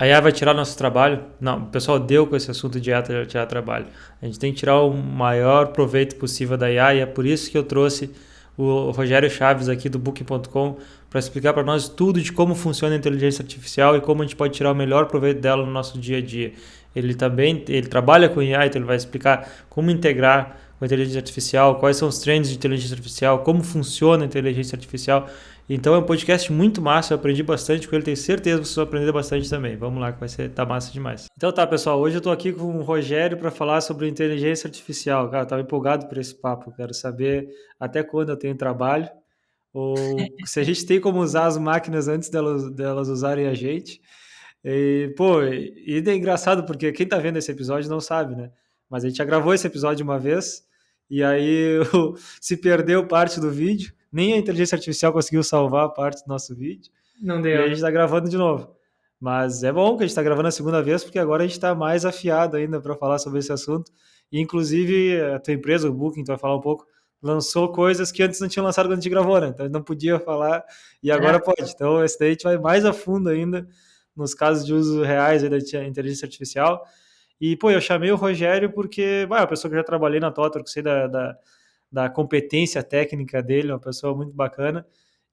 A IA vai tirar nosso trabalho? Não, o pessoal deu com esse assunto de IA tirar trabalho. A gente tem que tirar o maior proveito possível da IA e é por isso que eu trouxe o Rogério Chaves aqui do Booking.com para explicar para nós tudo de como funciona a inteligência artificial e como a gente pode tirar o melhor proveito dela no nosso dia a dia. Ele trabalha com IA, então ele vai explicar como integrar com a inteligência artificial, quais são os trends de inteligência artificial, como funciona a inteligência artificial. Então é um podcast muito massa, eu aprendi bastante com ele, tenho certeza que vocês vão aprender bastante também. Vamos lá, que vai ser tá massa demais. Então tá, pessoal, hoje eu tô aqui com o Rogério para falar sobre inteligência artificial. Cara, eu tava empolgado por esse papo, quero saber até quando eu tenho trabalho, ou se a gente tem como usar as máquinas antes delas usarem a gente. E, pô, e é engraçado porque quem tá vendo esse episódio não sabe, né? Mas a gente já gravou esse episódio uma vez e aí se perdeu parte do vídeo. Nem a inteligência artificial conseguiu salvar parte do nosso vídeo. Não E aí a deu. gente tá gravando de novo. Mas é bom que a gente tá gravando a segunda vez porque agora a gente tá mais afiado ainda para falar sobre esse assunto. E inclusive a tua empresa, o Booking, tu vai falar um pouco, lançou coisas que antes não tinha lançado quando a gente gravou, né? Então a gente não podia falar e É, agora pode. Então esse daí a gente vai mais a fundo ainda nos casos de uso reais da inteligência artificial. E, pô, eu chamei o Rogério porque, é uma pessoa que eu já trabalhei na Totor, que sei da competência técnica dele, uma pessoa muito bacana.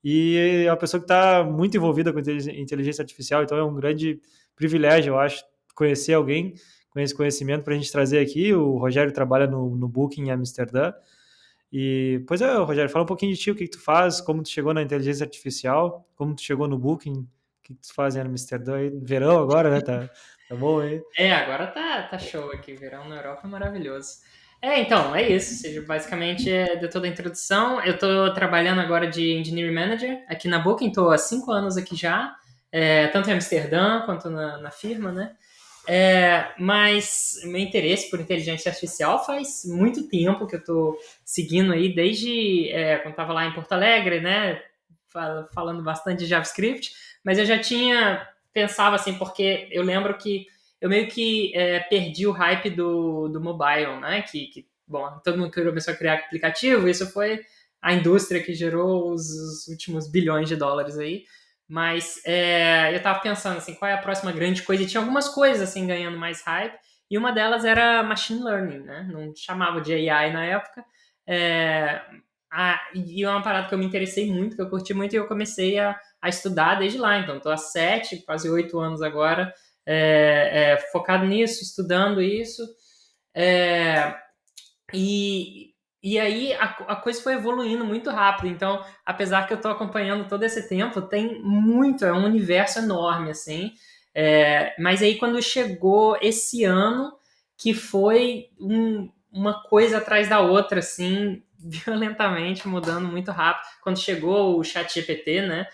E é uma pessoa que está muito envolvida com inteligência artificial, então é um grande privilégio, eu acho, conhecer alguém com esse conhecimento para a gente trazer aqui. O Rogério trabalha no Booking em Amsterdã. E, pois é, Rogério, fala um pouquinho de ti, o que tu faz, como tu chegou na inteligência artificial, como tu chegou no Booking, o que tu faz em Amsterdã aí, verão agora, né, tá bom aí? agora tá show aqui. Verão na Europa é maravilhoso. Então, é isso. Ou seja, basicamente, deu toda a introdução. Eu tô trabalhando agora de Engineering Manager aqui na Booking. Tô há 5 anos aqui já, tanto em Amsterdã quanto na firma, né? Mas meu interesse por inteligência artificial faz muito tempo que eu tô seguindo aí, desde quando estava lá em Porto Alegre, né? Falando bastante de JavaScript, mas eu já tinha pensava assim, porque eu lembro que eu meio que perdi o hype do mobile, né? Bom, todo mundo começou a criar aplicativo, isso foi a indústria que gerou os últimos bilhões de dólares aí. Mas eu tava pensando assim, qual é a próxima grande coisa? E tinha algumas coisas assim ganhando mais hype, e uma delas era machine learning, né? Não chamava de AI na época. É, e é uma parada que eu me interessei muito, que eu curti muito, e eu comecei a estudar desde lá. Então, estou há 7, quase 8 anos agora, focado nisso, estudando isso. É, e, e aí a coisa foi evoluindo muito rápido. Então, apesar que eu estou acompanhando todo esse tempo, tem muito, é um universo enorme, assim. Mas aí quando chegou esse ano, que foi uma coisa atrás da outra, assim, violentamente mudando muito rápido. Quando chegou o chat GPT, né?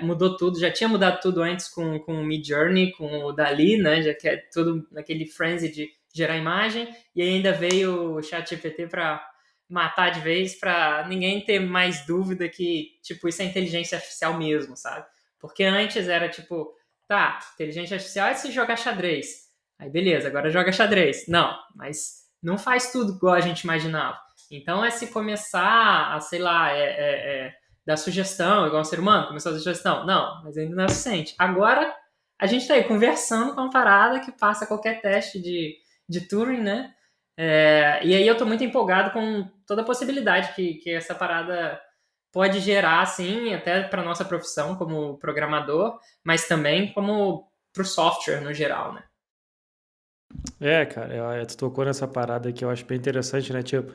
Mudou tudo, já tinha mudado tudo antes com o Midjourney, com o Dali, né? Já que é tudo naquele frenzy de gerar imagem, e ainda veio o chat GPT para matar de vez, para ninguém ter mais dúvida que, tipo, isso é inteligência artificial mesmo, sabe? Porque antes era tipo, tá, inteligência artificial é se jogar xadrez. Aí beleza, agora joga xadrez. Não, mas não faz tudo igual a gente imaginava. Então é se começar a, sei lá, dar sugestão, igual um ser humano, começou a dar sugestão. Não, mas ainda não é suficiente. Agora a gente tá aí conversando com uma parada que passa qualquer teste de Turing, né? E aí eu tô muito empolgado com toda a possibilidade que essa parada pode gerar, assim, até para nossa profissão como programador, mas também como para o software no geral, né? Cara, tu tocou nessa parada que eu acho bem interessante, né, tipo,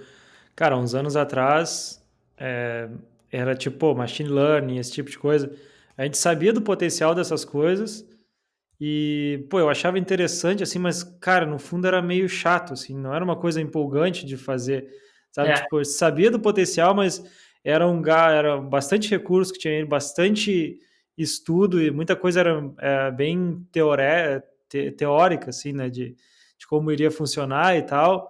cara, uns anos atrás, é, era tipo, pô, machine learning, esse tipo de coisa, a gente sabia do potencial dessas coisas, e, pô, eu achava interessante, assim, mas, cara, no fundo era meio chato, assim, não era uma coisa empolgante de fazer, sabe? É, Tipo, eu sabia do potencial, mas era bastante recurso que tinha bastante estudo e muita coisa era bem teórica, assim, né? De como iria funcionar e tal.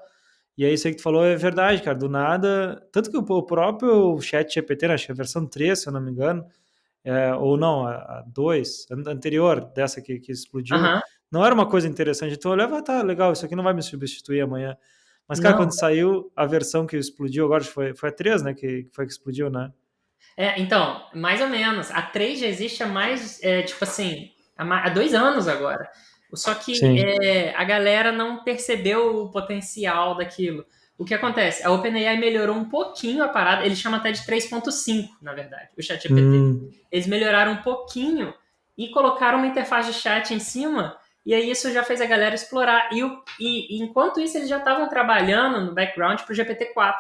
E aí, isso aí que tu falou é verdade, cara. Do nada. Tanto que o próprio Chat GPT, né, acho que é a versão 3, se eu não me engano, ou não, a 2, anterior dessa que explodiu, aham. não era uma coisa interessante. Então eu olhava, tá, legal, isso aqui não vai me substituir amanhã. Mas, cara, Não. quando saiu a versão que explodiu agora, foi a 3, né, que foi que explodiu, né? Então, mais ou menos. A 3 já existe há mais, tipo assim, há 2 anos agora. Só que Sim. a galera não percebeu o potencial daquilo. O que acontece? A OpenAI melhorou um pouquinho a parada, eles chamam até de 3.5, na verdade, o ChatGPT. Hum, Eles melhoraram um pouquinho e colocaram uma interface de chat em cima, e aí isso já fez a galera explorar. E enquanto isso, eles já estavam trabalhando no background pro GPT-4.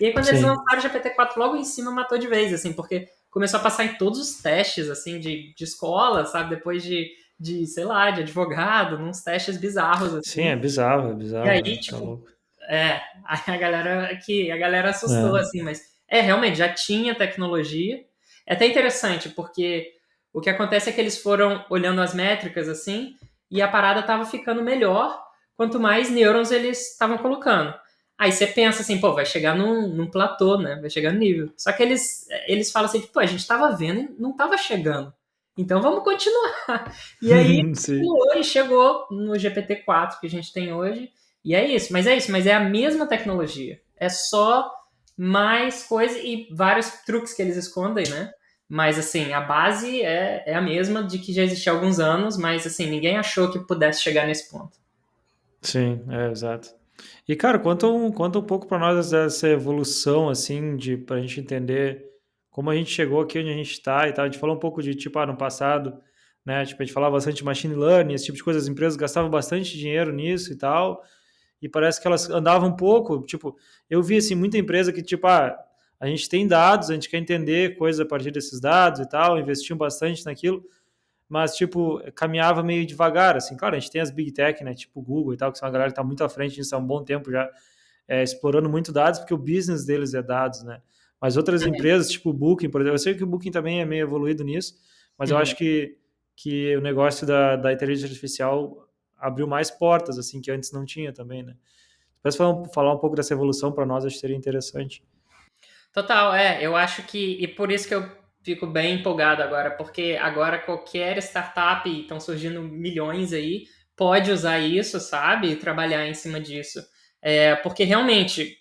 E aí, quando eles sim. lançaram o GPT-4, logo em cima matou de vez, assim, porque começou a passar em todos os testes, assim, de escola, sabe? Depois sei lá, de advogado, nos testes bizarros, Sim, assim. é E bizarro, aí, né? Tá tipo, louco. aí a galera assustou, É. assim, mas realmente, já tinha tecnologia. É até interessante, porque o que acontece é que eles foram olhando as métricas, assim, e a parada tava ficando melhor quanto mais neurons eles estavam colocando. Aí você pensa assim, pô, vai chegar num platô, né? Vai chegar no nível. Só que eles falam assim, tipo, a gente tava vendo e não tava chegando. Então vamos continuar. E aí, Sim. continuou e chegou no GPT-4 que a gente tem hoje. E é isso, mas é a mesma tecnologia. É só mais coisa e vários truques que eles escondem, né? Mas, assim, a base é a mesma de que já existia há alguns anos, mas, assim, ninguém achou que pudesse chegar nesse ponto. Sim, exato. E, cara, conta um pouco para nós dessa evolução, assim, para a gente entender como a gente chegou aqui onde a gente está e tal. A gente falou um pouco de, tipo, no passado, né? Tipo, a gente falava bastante de machine learning, esse tipo de coisa, as empresas gastavam bastante dinheiro nisso e tal, e parece que elas andavam um pouco, tipo, eu vi, assim, muita empresa que, tipo, a gente tem dados, a gente quer entender coisas a partir desses dados e tal, investiam bastante naquilo, mas, tipo, caminhava meio devagar, assim. Claro, a gente tem as Big Tech, né, tipo Google e tal, que são uma galera que está muito à frente disso há um bom tempo já, explorando muito dados, porque o business deles é dados, né. Mas outras empresas, tipo o Booking, por exemplo, eu sei que o Booking também é meio evoluído nisso, mas eu Uhum. acho que o negócio da inteligência artificial abriu mais portas, assim, que antes não tinha também, né. Depois falar um pouco dessa evolução para nós, acho que seria interessante. Total, eu acho que, e por isso que eu fico bem empolgado agora, porque agora qualquer startup, estão surgindo milhões aí, pode usar isso, sabe? E trabalhar em cima disso. Porque realmente,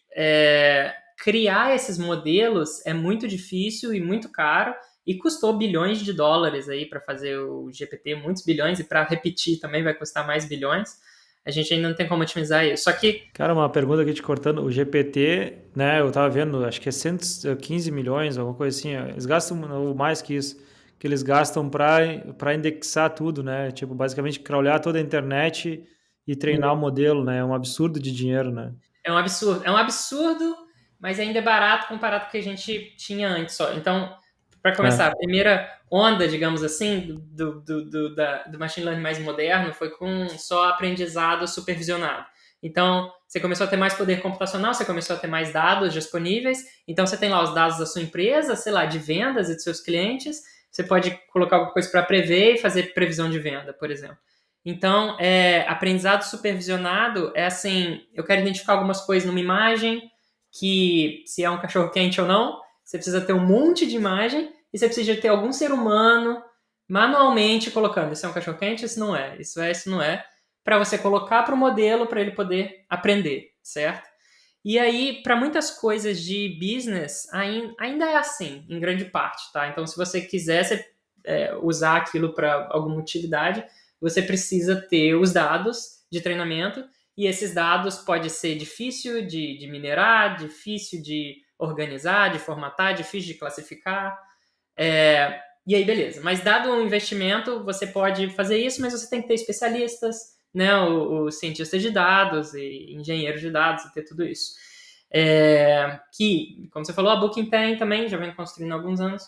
criar esses modelos é muito difícil e muito caro, e custou bilhões de dólares aí para fazer o GPT, muitos bilhões, e para repetir também vai custar mais bilhões. A gente ainda não tem como otimizar isso. Só que Cara, uma pergunta aqui te cortando. O GPT, né? Eu tava vendo, acho que é 115 milhões, alguma coisa assim. Eles gastam ou mais que isso, que eles gastam para indexar tudo, né? Tipo, basicamente crawlar toda a internet e treinar o modelo, né? É um absurdo de dinheiro, né? É um absurdo, mas ainda é barato comparado com o que a gente tinha antes só. Então, para começar, É, a primeira onda, digamos assim, do machine learning mais moderno foi com só aprendizado supervisionado. Então, você começou a ter mais poder computacional, você começou a ter mais dados disponíveis. Então, você tem lá os dados da sua empresa, sei lá, de vendas e dos seus clientes. Você pode colocar alguma coisa para prever e fazer previsão de venda, por exemplo. Então, aprendizado supervisionado é assim, eu quero identificar algumas coisas numa imagem, que se é um cachorro quente ou não, você precisa ter um monte de imagem e você precisa ter algum ser humano manualmente colocando, isso é um cachorro quente, isso não é, isso não é, para você colocar para o modelo para ele poder aprender, certo? E aí, para muitas coisas de business, ainda é assim, em grande parte, tá? Então, se você quiser usar aquilo para alguma utilidade, você precisa ter os dados de treinamento, e esses dados pode ser difícil de minerar, difícil de organizar, de formatar, difícil de classificar. E aí, beleza. Mas dado o investimento, você pode fazer isso, mas você tem que ter especialistas, né, os cientistas de dados e engenheiros de dados, e ter tudo isso. Que, como você falou, a Booking tem também, já vem construindo há alguns anos.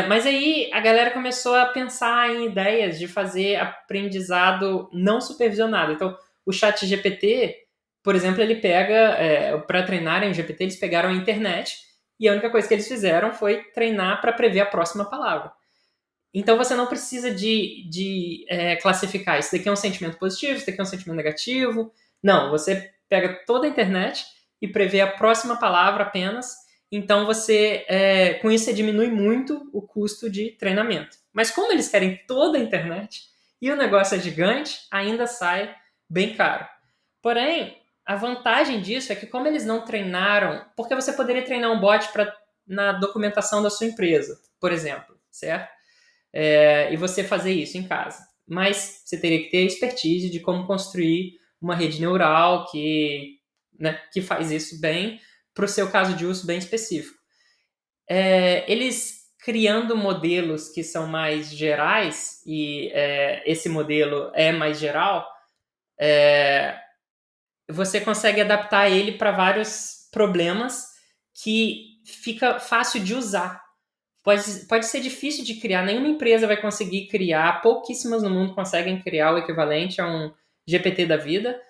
Mas aí a galera começou a pensar em ideias de fazer aprendizado não supervisionado. Então, o chat GPT, por exemplo, ele pega, para treinarem o GPT, eles pegaram a internet e a única coisa que eles fizeram foi treinar para prever a próxima palavra. Então, você não precisa de classificar. Isso daqui é um sentimento positivo, isso daqui é um sentimento negativo. Não, você pega toda a internet e prevê a próxima palavra apenas. Então, com isso, você diminui muito o custo de treinamento. Mas como eles querem toda a internet e o negócio é gigante, ainda sai bem caro. Porém, a vantagem disso é que como eles não treinaram, porque você poderia treinar um bot na documentação da sua empresa, por exemplo, certo? e você fazer isso em casa. Mas você teria que ter expertise de como construir uma rede neural né, que faz isso bem para o seu caso de uso bem específico. Eles criando modelos que são mais gerais, e esse modelo é mais geral, você consegue adaptar ele para vários problemas que fica fácil de usar. Pode ser difícil de criar, nenhuma empresa vai conseguir criar, pouquíssimas no mundo conseguem criar o equivalente a um GPT da vida,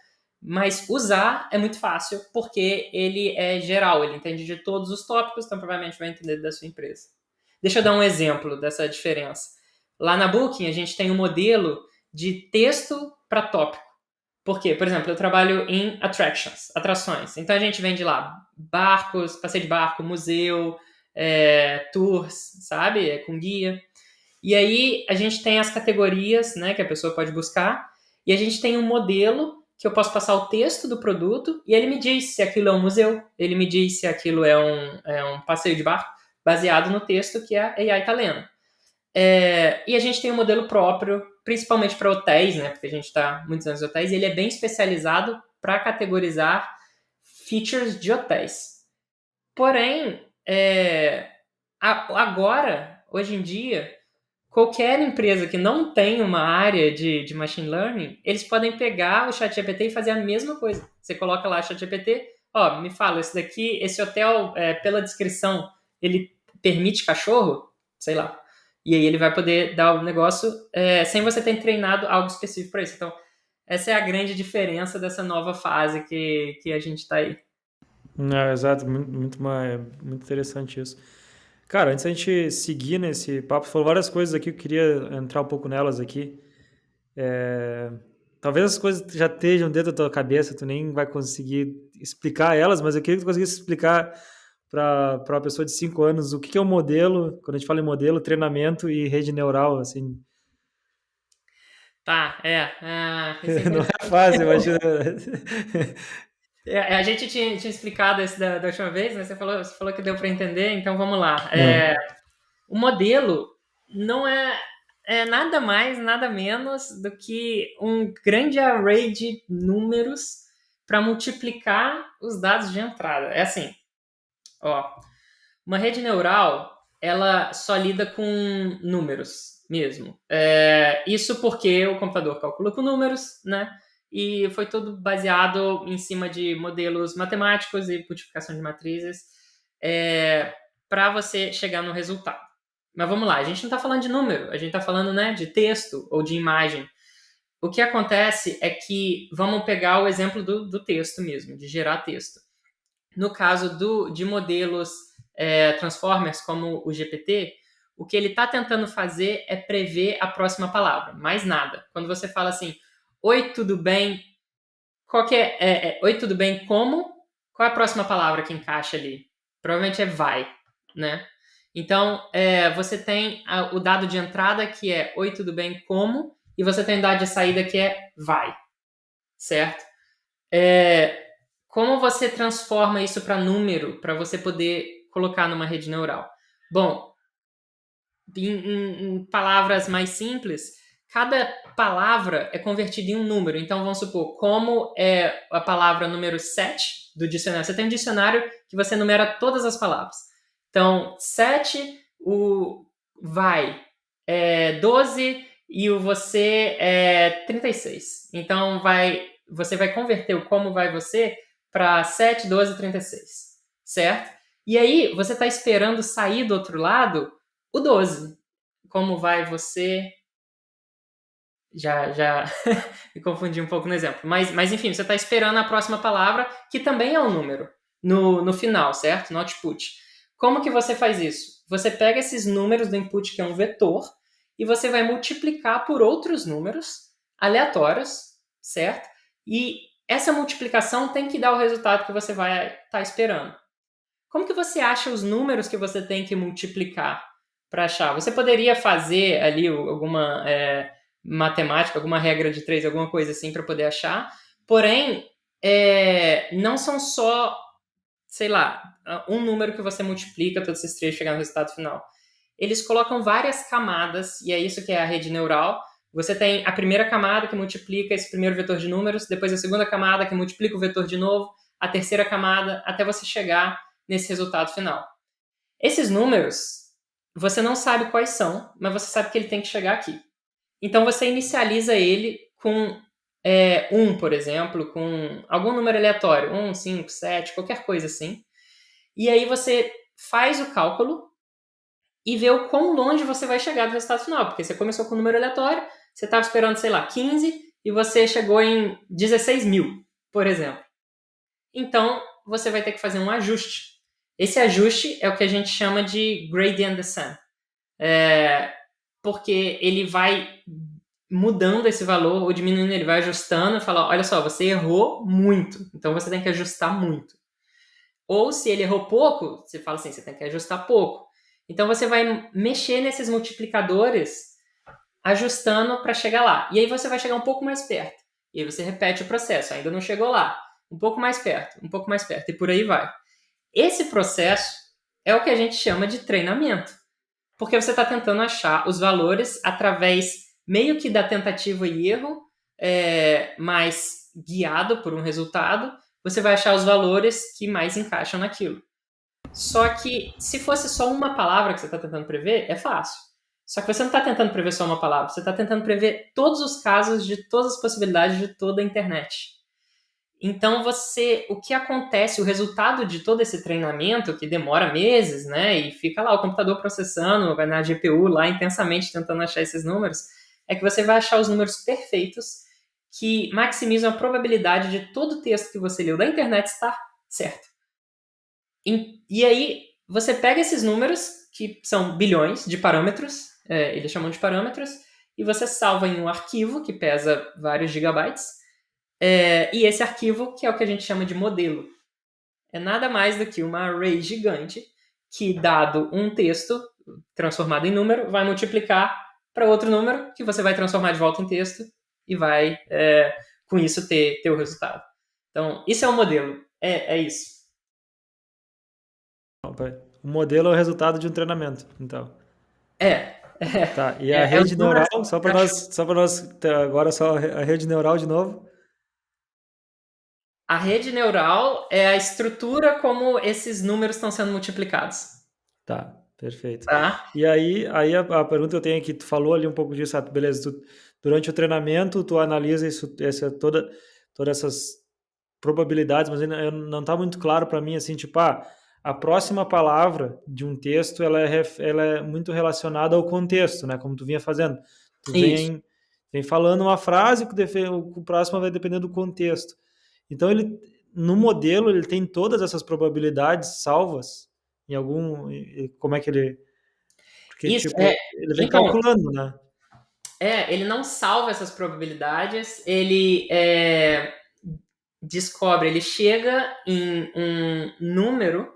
mas usar é muito fácil porque ele é geral, ele entende de todos os tópicos, então provavelmente vai entender da sua empresa. Deixa eu dar um exemplo dessa diferença. Lá na Booking, a gente tem um modelo de texto para tópico. Por quê? Por exemplo, eu trabalho em atrações. Então a gente vende lá barcos, passeio de barco, museu, tours, sabe? Com guia. E aí a gente tem as categorias, né, que a pessoa pode buscar, e a gente tem um modelo que eu posso passar o texto do produto e ele me diz se aquilo é um museu, ele me diz se aquilo é um passeio de barco, baseado no texto que a AI está lendo. E a gente tem um modelo próprio, principalmente para hotéis, né? Porque a gente está muitos anos em hotéis, e ele é bem especializado para categorizar features de hotéis. Porém, agora, hoje em dia, qualquer empresa que não tem uma área de machine learning, eles podem pegar o ChatGPT e fazer a mesma coisa. Você coloca lá ChatGPT, me fala, esse hotel, pela descrição, ele permite cachorro? Sei lá. E aí ele vai poder dar o negócio sem você ter treinado algo específico para isso. Então, essa é a grande diferença dessa nova fase que a gente está aí. Não, exato, muito interessante isso. Cara, antes da gente seguir nesse papo, falou várias coisas aqui, eu queria entrar um pouco nelas aqui. Talvez as coisas já estejam dentro da tua cabeça, tu nem vai conseguir explicar elas, mas eu queria que tu conseguisse explicar para uma pessoa de 5 anos o que é um modelo, quando a gente fala em modelo, treinamento e rede neural, assim. Tá, isso é Não interessante. é fácil, imagina. A gente tinha explicado isso da última vez, né? Você falou que deu para entender, então vamos lá. Não. O modelo não é nada mais, nada menos do que um grande array de números para multiplicar os dados de entrada. É assim, ó, uma rede neural, ela só lida com números mesmo. Isso porque o computador calcula com números, né? E foi tudo baseado em cima de modelos matemáticos e multiplicação de matrizes para você chegar no resultado. Mas vamos lá, a gente não está falando de número, a gente está falando, né, de texto ou de imagem. O que acontece é que, vamos pegar o exemplo do texto mesmo, de gerar texto. No caso de modelos Transformers, como o GPT, o que ele está tentando fazer é prever a próxima palavra, mais nada. Quando você fala assim, oi, tudo bem? Oi, tudo bem, como? Qual é a próxima palavra que encaixa ali? Provavelmente é vai, né? Então, você tem o dado de entrada que é oi, tudo bem, como? E você tem o dado de saída que é vai, certo? Como você transforma isso para número, para você poder colocar numa rede neural? Bom, em palavras mais simples, cada palavra é convertida em um número. Então, vamos supor, como é a palavra número 7 do dicionário. Você tem um dicionário que você numera todas as palavras. Então, 7, o vai é 12 e o você é 36. Então, você vai converter o como vai você para 7, 12, 36, certo? E aí, você está esperando sair do outro lado o 12. Como vai você? Já me confundi um pouco no exemplo. Mas enfim, você está esperando a próxima palavra, que também é um número, no final, certo? No output. Como que você faz isso? Você pega esses números do input, que é um vetor, e você vai multiplicar por outros números aleatórios, certo? E essa multiplicação tem que dar o resultado que você vai estar esperando. Como que você acha os números que você tem que multiplicar para achar? Você poderia fazer ali alguma matemática, alguma regra de 3, alguma coisa assim para poder achar, porém, não são só, sei lá, um número que você multiplica todos esses três e chegar no resultado final. eles colocam várias camadas, e é isso que é a rede neural. Você tem a primeira camada que multiplica esse primeiro vetor de números, depois a segunda camada que multiplica o vetor de novo, a terceira camada, até você chegar nesse resultado final. Esses números, você não sabe quais são, mas você sabe que ele tem que chegar aqui. Então você inicializa ele com 1, por exemplo, com algum número aleatório, 1, 5, 7, qualquer coisa assim. E aí você faz o cálculo e vê o quão longe você vai chegar do resultado final, porque você começou com um número aleatório, você estava esperando, sei lá, 15 e você chegou em 16 mil, por exemplo. Então, você vai ter que fazer um ajuste. Esse ajuste é o que a gente chama de gradient descent, porque ele vai mudando esse valor ou diminuindo, ele vai ajustando e fala, olha só, você errou muito, então você tem que ajustar muito. Ou se ele errou pouco, você fala assim, você tem que ajustar pouco. Então você vai mexer nesses multiplicadores, ajustando para chegar lá. E aí você vai chegar um pouco mais perto. E aí você repete o processo, ainda não chegou lá. Um pouco mais perto, um pouco mais perto, e por aí vai. Esse processo é o que a gente chama de treinamento. Porque você está tentando achar os valores através meio que da tentativa e erro, mas guiado por um resultado, você vai achar os valores que mais encaixam naquilo. Só que se fosse só uma palavra que você está tentando prever, é fácil. Só que você não está tentando prever só uma palavra, você está tentando prever todos os casos de todas as possibilidades de toda a internet. Então o que acontece, o resultado de todo esse treinamento, que demora meses, né, e fica lá o computador processando, vai na GPU lá intensamente tentando achar esses números, é que você vai achar os números perfeitos que maximizam a probabilidade de todo o texto que você leu da internet estar certo. E aí você pega esses números, que são bilhões de parâmetros, eles chamam de parâmetros, e você salva em um arquivo que pesa vários gigabytes, e esse arquivo, que é o que a gente chama de modelo, é nada mais do que uma array gigante que, dado um texto transformado em número, vai multiplicar para outro número que você vai transformar de volta em texto e vai, com isso, ter o resultado. Então, isso é um modelo. É isso. O modelo é o resultado de um treinamento, então. É. Tá, e a Os rede neural, números só para nós, agora só a rede neural de novo. A rede neural é a estrutura como esses números estão sendo multiplicados. Tá, perfeito. Tá? E aí a pergunta que eu tenho aqui, tu falou ali um pouco disso, beleza, durante o treinamento tu analisa todas essas probabilidades, mas ainda não está muito claro para mim, assim, tipo, a próxima palavra de um texto, ela é muito relacionada ao contexto, né, como tu vinha fazendo. Tu Isso. vem falando uma frase, o próximo vai depender do contexto. Então, no modelo, ele tem todas essas probabilidades salvas em algum... Como é que ele... Porque, Isso, tipo, ele vem então, calculando, né? ele não salva essas probabilidades, ele descobre, ele chega em um número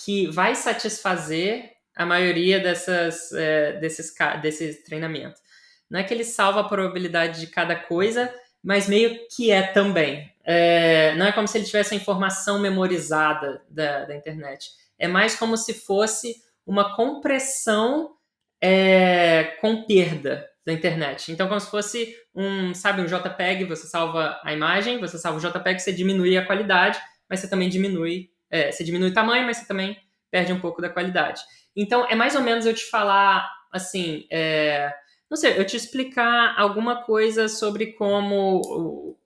que vai satisfazer a maioria desses treinamentos. Não é que ele salva a probabilidade de cada coisa, mas meio que é também. Não é como se ele tivesse a informação memorizada da internet. É mais como se fosse uma compressão com perda da internet. Então, como se fosse um JPEG, você salva a imagem, você salva o JPEG, você diminui a qualidade, mas você também você diminui o tamanho, mas você também perde um pouco da qualidade. Então, é mais ou menos eu te falar, assim, não sei, eu te explicar alguma coisa sobre como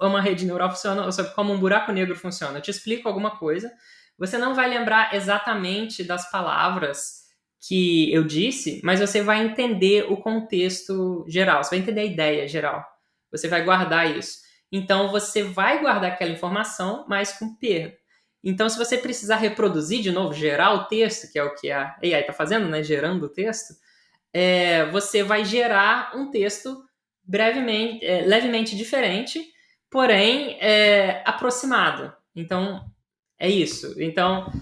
uma rede neural funciona, ou sobre como um buraco negro funciona. Eu te explico alguma coisa, você não vai lembrar exatamente das palavras que eu disse, mas você vai entender o contexto geral, você vai entender a ideia geral, você vai guardar isso. Então, você vai guardar aquela informação, mas com perda. Então, se você precisar reproduzir de novo, gerar o texto, que é o que a AI está fazendo, né, gerando o texto, você vai gerar um texto levemente diferente, porém aproximado. Então, é isso. Então,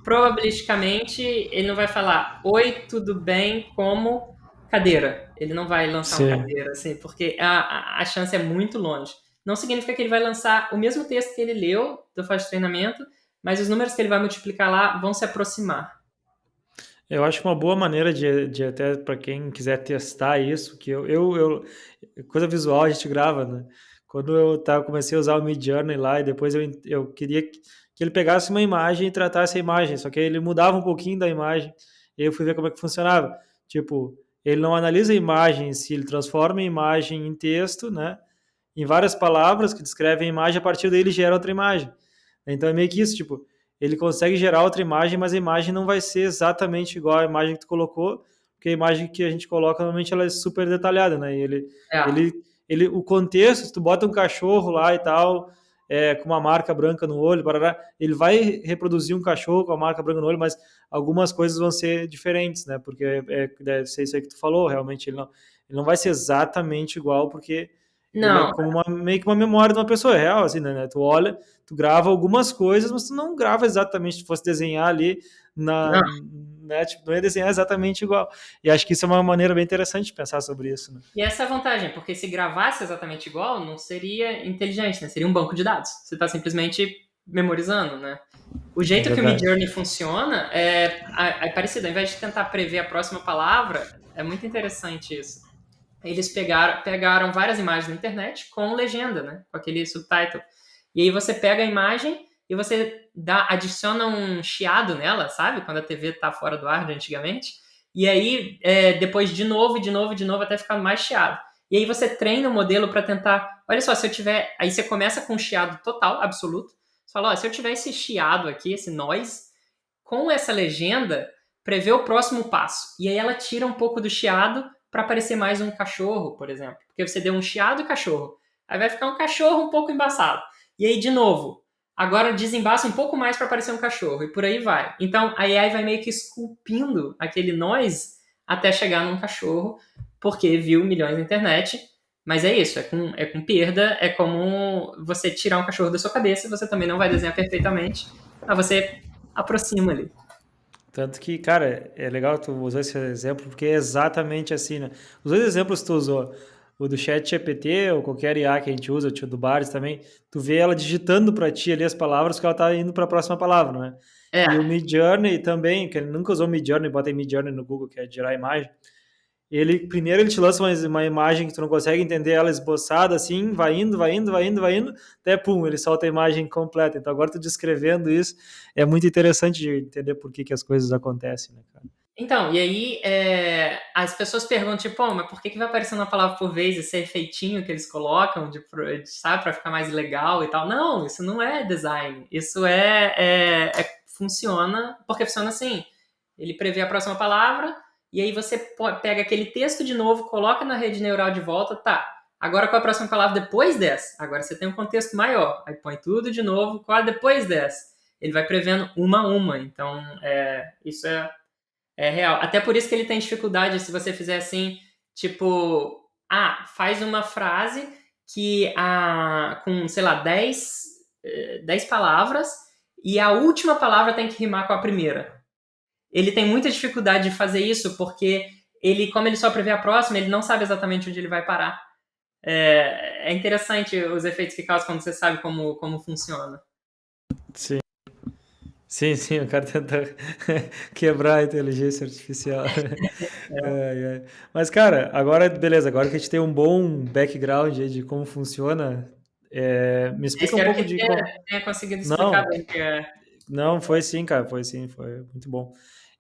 probabilisticamente, ele não vai falar oi, tudo bem, como cadeira. Ele não vai lançar um Sim. cadeira, assim, porque a chance é muito longe. Não significa que ele vai lançar o mesmo texto que ele leu da fase de treinamento, mas os números que ele vai multiplicar lá vão se aproximar. Eu acho que uma boa maneira de até para quem quiser testar isso, que coisa visual a gente grava, né? Quando comecei a usar o Midjourney lá e depois eu queria que ele pegasse uma imagem e tratasse a imagem, só que ele mudava um pouquinho da imagem e eu fui ver como é que funcionava. Tipo, ele não analisa a imagem em si, ele transforma a imagem em texto, né? Em várias palavras que descrevem a imagem, a partir daí ele gera outra imagem. Então é meio que isso, tipo, ele consegue gerar outra imagem, mas a imagem não vai ser exatamente igual à imagem que tu colocou, porque a imagem que a gente coloca normalmente ela é super detalhada, né? E É. ele, o contexto, se tu bota um cachorro lá e tal, com uma marca branca no olho, barará, ele vai reproduzir um cachorro com a marca branca no olho, mas algumas coisas vão ser diferentes, né? Porque deve ser isso aí que tu falou, realmente ele não vai ser exatamente igual, porque ele é Não, como meio que uma memória de uma pessoa real, assim, né? Tu olha, tu grava algumas coisas, mas tu não grava exatamente, se fosse desenhar ali não. né? Tipo, não ia desenhar exatamente igual. E acho que isso é uma maneira bem interessante de pensar sobre isso, né? E essa é a vantagem, porque se gravasse exatamente igual, não seria inteligente, né? Seria um banco de dados. Você está simplesmente memorizando, né? O É jeito que o verdade. Midjourney funciona é parecido. Ao invés de tentar prever a próxima palavra, é muito interessante isso. Eles pegaram várias imagens na internet com legenda, né? Com aquele subtitle. E aí você pega a imagem e você adiciona um chiado nela, sabe? Quando a TV tá fora do ar de antigamente. E aí, depois de novo, até ficar mais chiado. E aí você treina o modelo para tentar. Olha só, se eu tiver. Aí você começa com um chiado total, absoluto. Você fala, ó, se eu tiver esse chiado aqui, esse noise, com essa legenda, prevê o próximo passo. E aí ela tira um pouco do chiado para aparecer mais um cachorro, por exemplo. Porque você deu um chiado e cachorro. Aí vai ficar um cachorro um pouco embaçado. E aí, de novo, agora desembaça um pouco mais para aparecer um cachorro. E por aí vai. Então, a AI vai meio que esculpindo aquele noise até chegar num cachorro, porque viu milhões na internet. Mas é isso, é com perda, é como você tirar um cachorro da sua cabeça, você também não vai desenhar perfeitamente, mas você aproxima ali. Tanto que, cara, é legal tu usar esse exemplo, porque é exatamente assim, né? Os dois exemplos que tu usou, o do chat GPT ou qualquer IA que a gente usa, o do Bares também, tu vê ela digitando para ti ali as palavras que ela tá indo para a próxima palavra, né? E o É, Midjourney também, que ele nunca usou Midjourney, bota aí Midjourney no Google, que é gerar imagem. Primeiro ele te lança uma imagem que tu não consegue entender ela esboçada, assim, vai indo, vai indo, vai indo, vai indo, até pum, ele solta a imagem completa. Então agora tu descrevendo isso, é muito interessante de entender por que as coisas acontecem, né, cara? então, e aí as pessoas perguntam, tipo, "Pô, mas por que vai aparecendo uma palavra por vez, esse efeitinho que eles colocam, sabe, para ficar mais legal e tal? Não, isso não é design. Isso funciona, porque funciona assim. Ele prevê a próxima palavra, e aí você pega aquele texto de novo, coloca na rede neural de volta, tá. Agora qual é a próxima palavra depois dessa? Agora você tem um contexto maior. Aí põe tudo de novo, qual é depois dessa? Ele vai prevendo uma a uma. Então, isso é real. Até por isso que ele tem dificuldade se você fizer assim, tipo, faz uma frase com, sei lá, 10 palavras e a última palavra tem que rimar com a primeira. Ele tem muita dificuldade de fazer isso porque como ele só prevê a próxima, ele não sabe exatamente onde ele vai parar. É interessante os efeitos que causa quando você sabe como funciona. Sim, sim, sim, o cara tenta quebrar a inteligência artificial. Ai, ai. Mas, cara, agora, beleza, agora que a gente tem um bom background aí de como funciona, me explica um Espero pouco que de como. tenha conseguido explicar Não, bem o que é. não, foi sim, cara, foi sim, foi muito bom.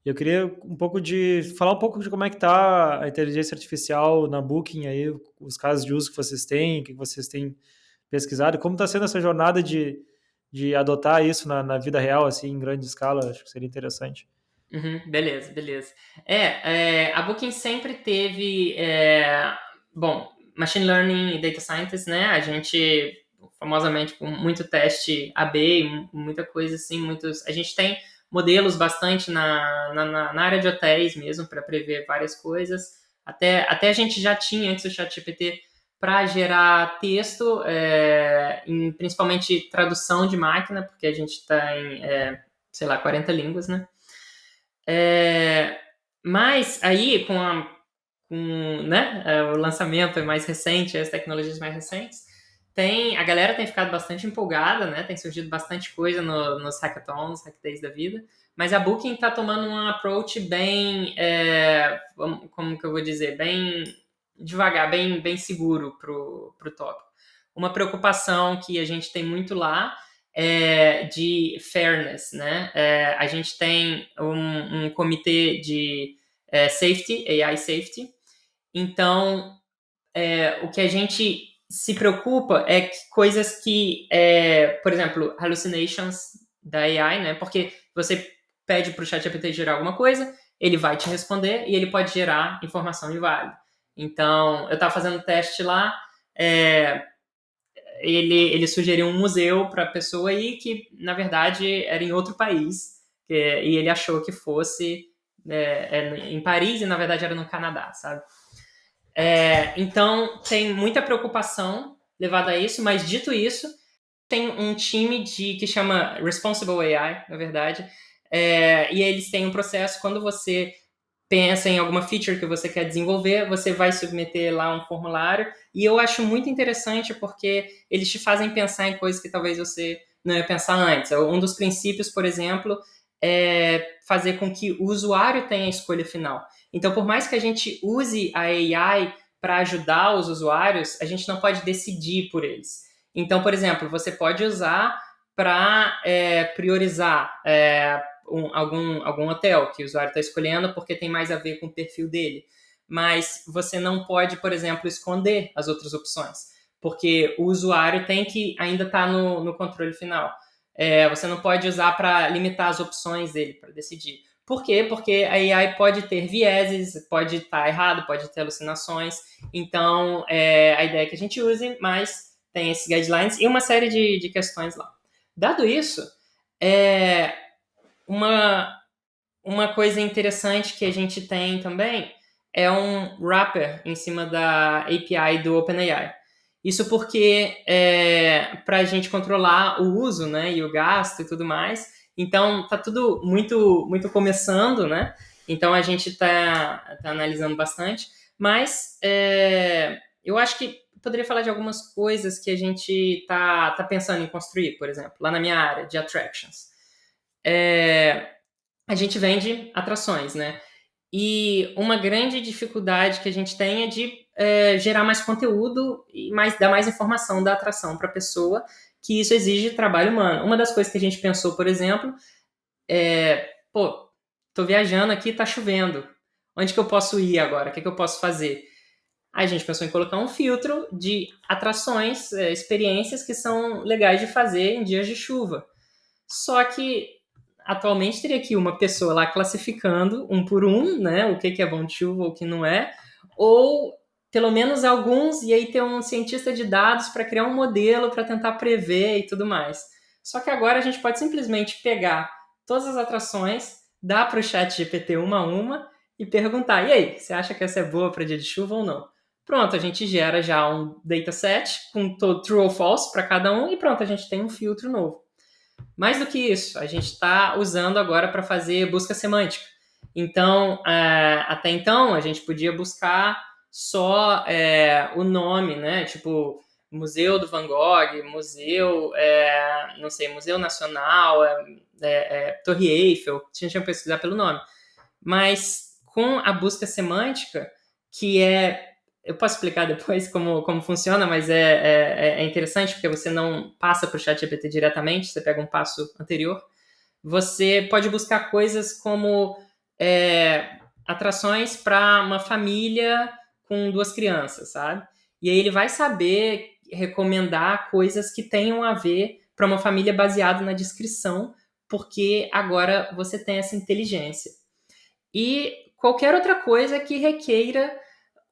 Eu queria um pouco de falar um pouco de como é que tá a inteligência artificial na Booking aí, os casos de uso que vocês têm, que vocês têm pesquisado, e como está sendo essa jornada de adotar isso na vida real, assim, em grande escala, acho que seria interessante. Uhum, beleza, beleza. A Booking sempre teve, bom, Machine Learning e Data Scientist, né? A gente, famosamente, com muito teste AB, muita coisa assim, a gente tem modelos bastante na área de hotéis mesmo, para prever várias coisas. Até a gente já tinha, antes do ChatGPT, para gerar texto, principalmente tradução de máquina, porque a gente está em, sei lá, 40 línguas, né? É, mas aí, o lançamento mais recente, as tecnologias mais recentes, a galera tem ficado bastante empolgada, né? Tem surgido bastante coisa nos hackathons, hack days da vida, Mas a Booking está tomando um approach bem, como que eu vou dizer, bem devagar, bem seguro pro tópico. Uma preocupação que a gente tem muito lá é de fairness, né? A gente tem um comitê de safety, AI safety. Então, o que a gente se preocupa é que coisas que, por exemplo, hallucinations da AI, né? Porque você pede para o ChatGPT gerar alguma coisa, ele vai te responder e ele pode gerar informação inválida. Então, eu estava fazendo um teste lá, ele sugeriu um museu para a pessoa aí que, na verdade, era em outro país, e ele achou que fosse em Paris e, na verdade, era no Canadá, sabe? Então, tem muita preocupação levada a isso, mas dito isso, tem um time que chama Responsible AI, na verdade, e eles têm um processo, quando você pensa em alguma feature que você quer desenvolver, você vai submeter lá um formulário, e eu acho muito interessante porque eles te fazem pensar em coisas que talvez você não ia pensar antes. Um dos princípios, por exemplo, é fazer com que o usuário tenha a escolha final. Então, por mais que a gente use a AI para ajudar os usuários, a gente não pode decidir por eles. Então, por exemplo, você pode usar para priorizar algum hotel que o usuário está escolhendo porque tem mais a ver com o perfil dele. Mas você não pode, por exemplo, esconder as outras opções, porque o usuário tem que ainda estar no controle final. Você não pode usar para limitar as opções dele, para decidir. Por quê? Porque a AI pode ter vieses, pode estar errado, pode ter alucinações. Então, a ideia é que a gente use, mas tem esses guidelines e uma série de questões lá. Dado isso, uma coisa interessante que a gente tem também é um wrapper em cima da API do OpenAI. Isso porque para a gente controlar o uso, né, e o gasto e tudo mais. Então, tá tudo muito, muito começando, né? Então, a gente está analisando bastante. Mas eu acho que poderia falar de algumas coisas que a gente tá pensando em construir, por exemplo, lá na minha área de attractions. A gente vende atrações, né? E uma grande dificuldade que a gente tem é de gerar mais conteúdo e dar mais informação da atração para a pessoa, que isso exige trabalho humano. Uma das coisas que a gente pensou, por exemplo, tô viajando aqui, tá chovendo. Onde que eu posso ir agora? O que eu posso fazer? Aí a gente pensou em colocar um filtro de atrações, experiências que são legais de fazer em dias de chuva. Só que atualmente teria aqui uma pessoa lá classificando um por um, né, o que é bom de chuva ou o que não é, ou pelo menos alguns, e aí ter um cientista de dados para criar um modelo para tentar prever e tudo mais. Só que agora a gente pode simplesmente pegar todas as atrações, dar para o chat GPT uma a uma e perguntar, e aí, você acha que essa é boa para dia de chuva ou não? Pronto, a gente gera já um dataset com true ou false para cada um e pronto, a gente tem um filtro novo. Mais do que isso, a gente está usando agora para fazer busca semântica. Então, até então, a gente podia buscar só o nome, né? Tipo, Museu do Van Gogh, Museu, não sei, Museu Nacional, Torre Eiffel, a gente tinha que pesquisar pelo nome. Mas com a busca semântica, que eu posso explicar depois como funciona, mas é interessante porque você não passa para o ChatGPT diretamente, você pega um passo anterior. Você pode buscar coisas como atrações para uma família com 2 crianças, sabe? E aí ele vai saber recomendar coisas que tenham a ver para uma família baseado na descrição, porque agora você tem essa inteligência. E qualquer outra coisa que requeira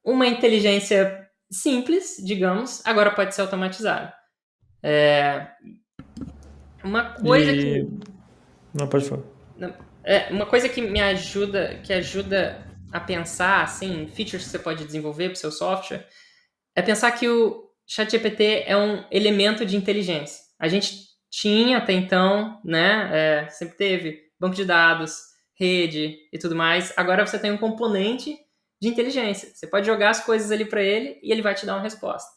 uma inteligência simples, digamos, agora pode ser automatizada. Uma coisa E. que Não, pode falar. uma coisa que que ajuda a pensar assim, features que você pode desenvolver para o seu software, é pensar que o ChatGPT é um elemento de inteligência. A gente tinha até então, né, sempre teve banco de dados, rede e tudo mais. Agora você tem um componente de inteligência. Você pode jogar as coisas ali para ele e ele vai te dar uma resposta.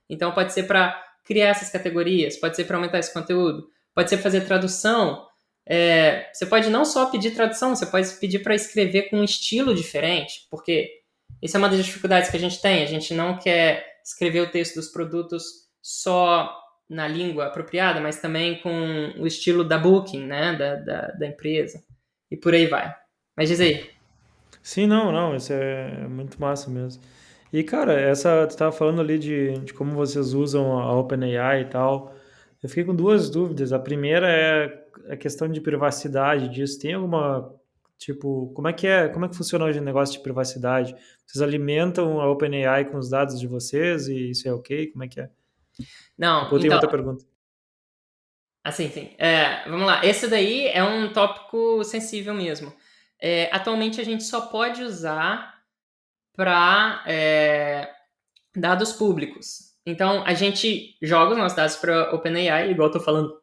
Então pode ser para criar essas categorias, pode ser para aumentar esse conteúdo, pode ser fazer tradução. Você pode não só pedir tradução, você pode pedir para escrever com um estilo diferente, porque isso é uma das dificuldades que a gente tem. A gente não quer escrever o texto dos produtos só na língua apropriada, mas também com o estilo da Booking, né, da empresa. E por aí vai. Mas diz aí. Sim, não, não, isso é muito massa mesmo. E, cara, tu tava falando ali de como vocês usam a OpenAI e tal. Eu fiquei com duas dúvidas. A primeira é a questão de privacidade disso. Tem alguma, tipo, como é que funciona hoje o negócio de privacidade? Vocês alimentam a OpenAI com os dados de vocês e isso é ok? Como é que é? Não, Depois eu tenho então, outra pergunta. assim, sim. Vamos lá. Esse daí é um tópico sensível mesmo. Atualmente a gente só pode usar para dados públicos. Então, a gente joga os nossos dados para OpenAI, igual eu tô falando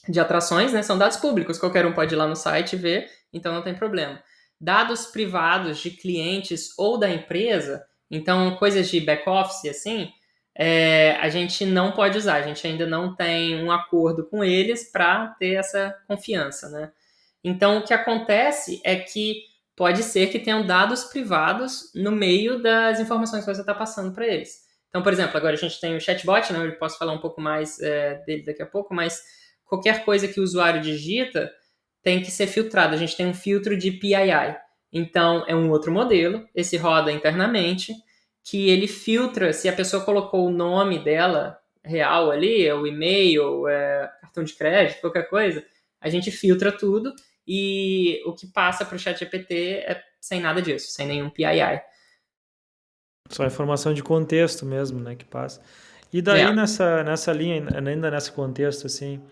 de atrações, né? São dados públicos, qualquer um pode ir lá no site e ver, então não tem problema. Dados privados de clientes ou da empresa, então coisas de back-office, assim, a gente não pode usar, a gente ainda não tem um acordo com eles para ter essa confiança, né? Então, o que acontece é que pode ser que tenham dados privados no meio das informações que você está passando para eles. Então, por exemplo, agora a gente tem o chatbot, né? Eu posso falar um pouco mais dele daqui a pouco, mas qualquer coisa que o usuário digita tem que ser filtrado. A gente tem um filtro de PII. Então, é um outro modelo, esse roda internamente, que ele filtra se a pessoa colocou o nome dela real ali, o e-mail, cartão de crédito, qualquer coisa, a gente filtra tudo e o que passa para o ChatGPT é sem nada disso, sem nenhum PII. Só informação de contexto mesmo, né, que passa. E É, daí nessa linha, ainda nesse contexto, assim,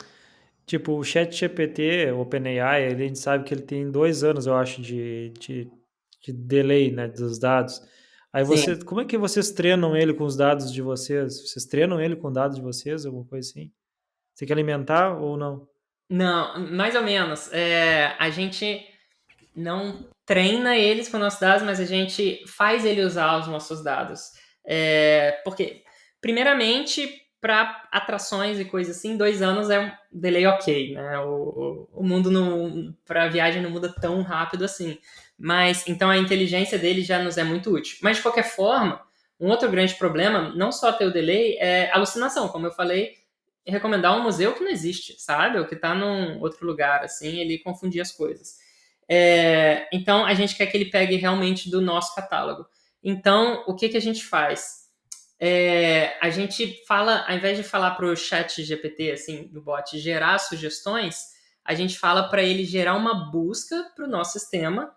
tipo, o ChatGPT, o OpenAI, a gente sabe que ele tem 2 anos, eu acho, de delay, né, dos dados. Aí sim. como é que vocês treinam ele com os dados de vocês? Vocês treinam ele com dados de vocês, alguma coisa assim? Tem que alimentar ou não? Não, mais ou menos. A gente não treina eles com nossos dados, mas a gente faz ele usar os nossos dados. Porque, primeiramente, para atrações e coisas assim, 2 anos é um delay ok, né? O mundo para viagem não muda tão rápido assim. Mas, então, a inteligência dele já nos é muito útil. Mas, de qualquer forma, um outro grande problema, não só ter o delay, é alucinação. Como eu falei, recomendar um museu que não existe, sabe? Ou que está num outro lugar, assim, ele confundir as coisas. Então, a gente quer que ele pegue realmente do nosso catálogo. Então, o que a gente faz? A gente fala, ao invés de falar para o chat GPT, assim, do bot, gerar sugestões, a gente fala para ele gerar uma busca para o nosso sistema,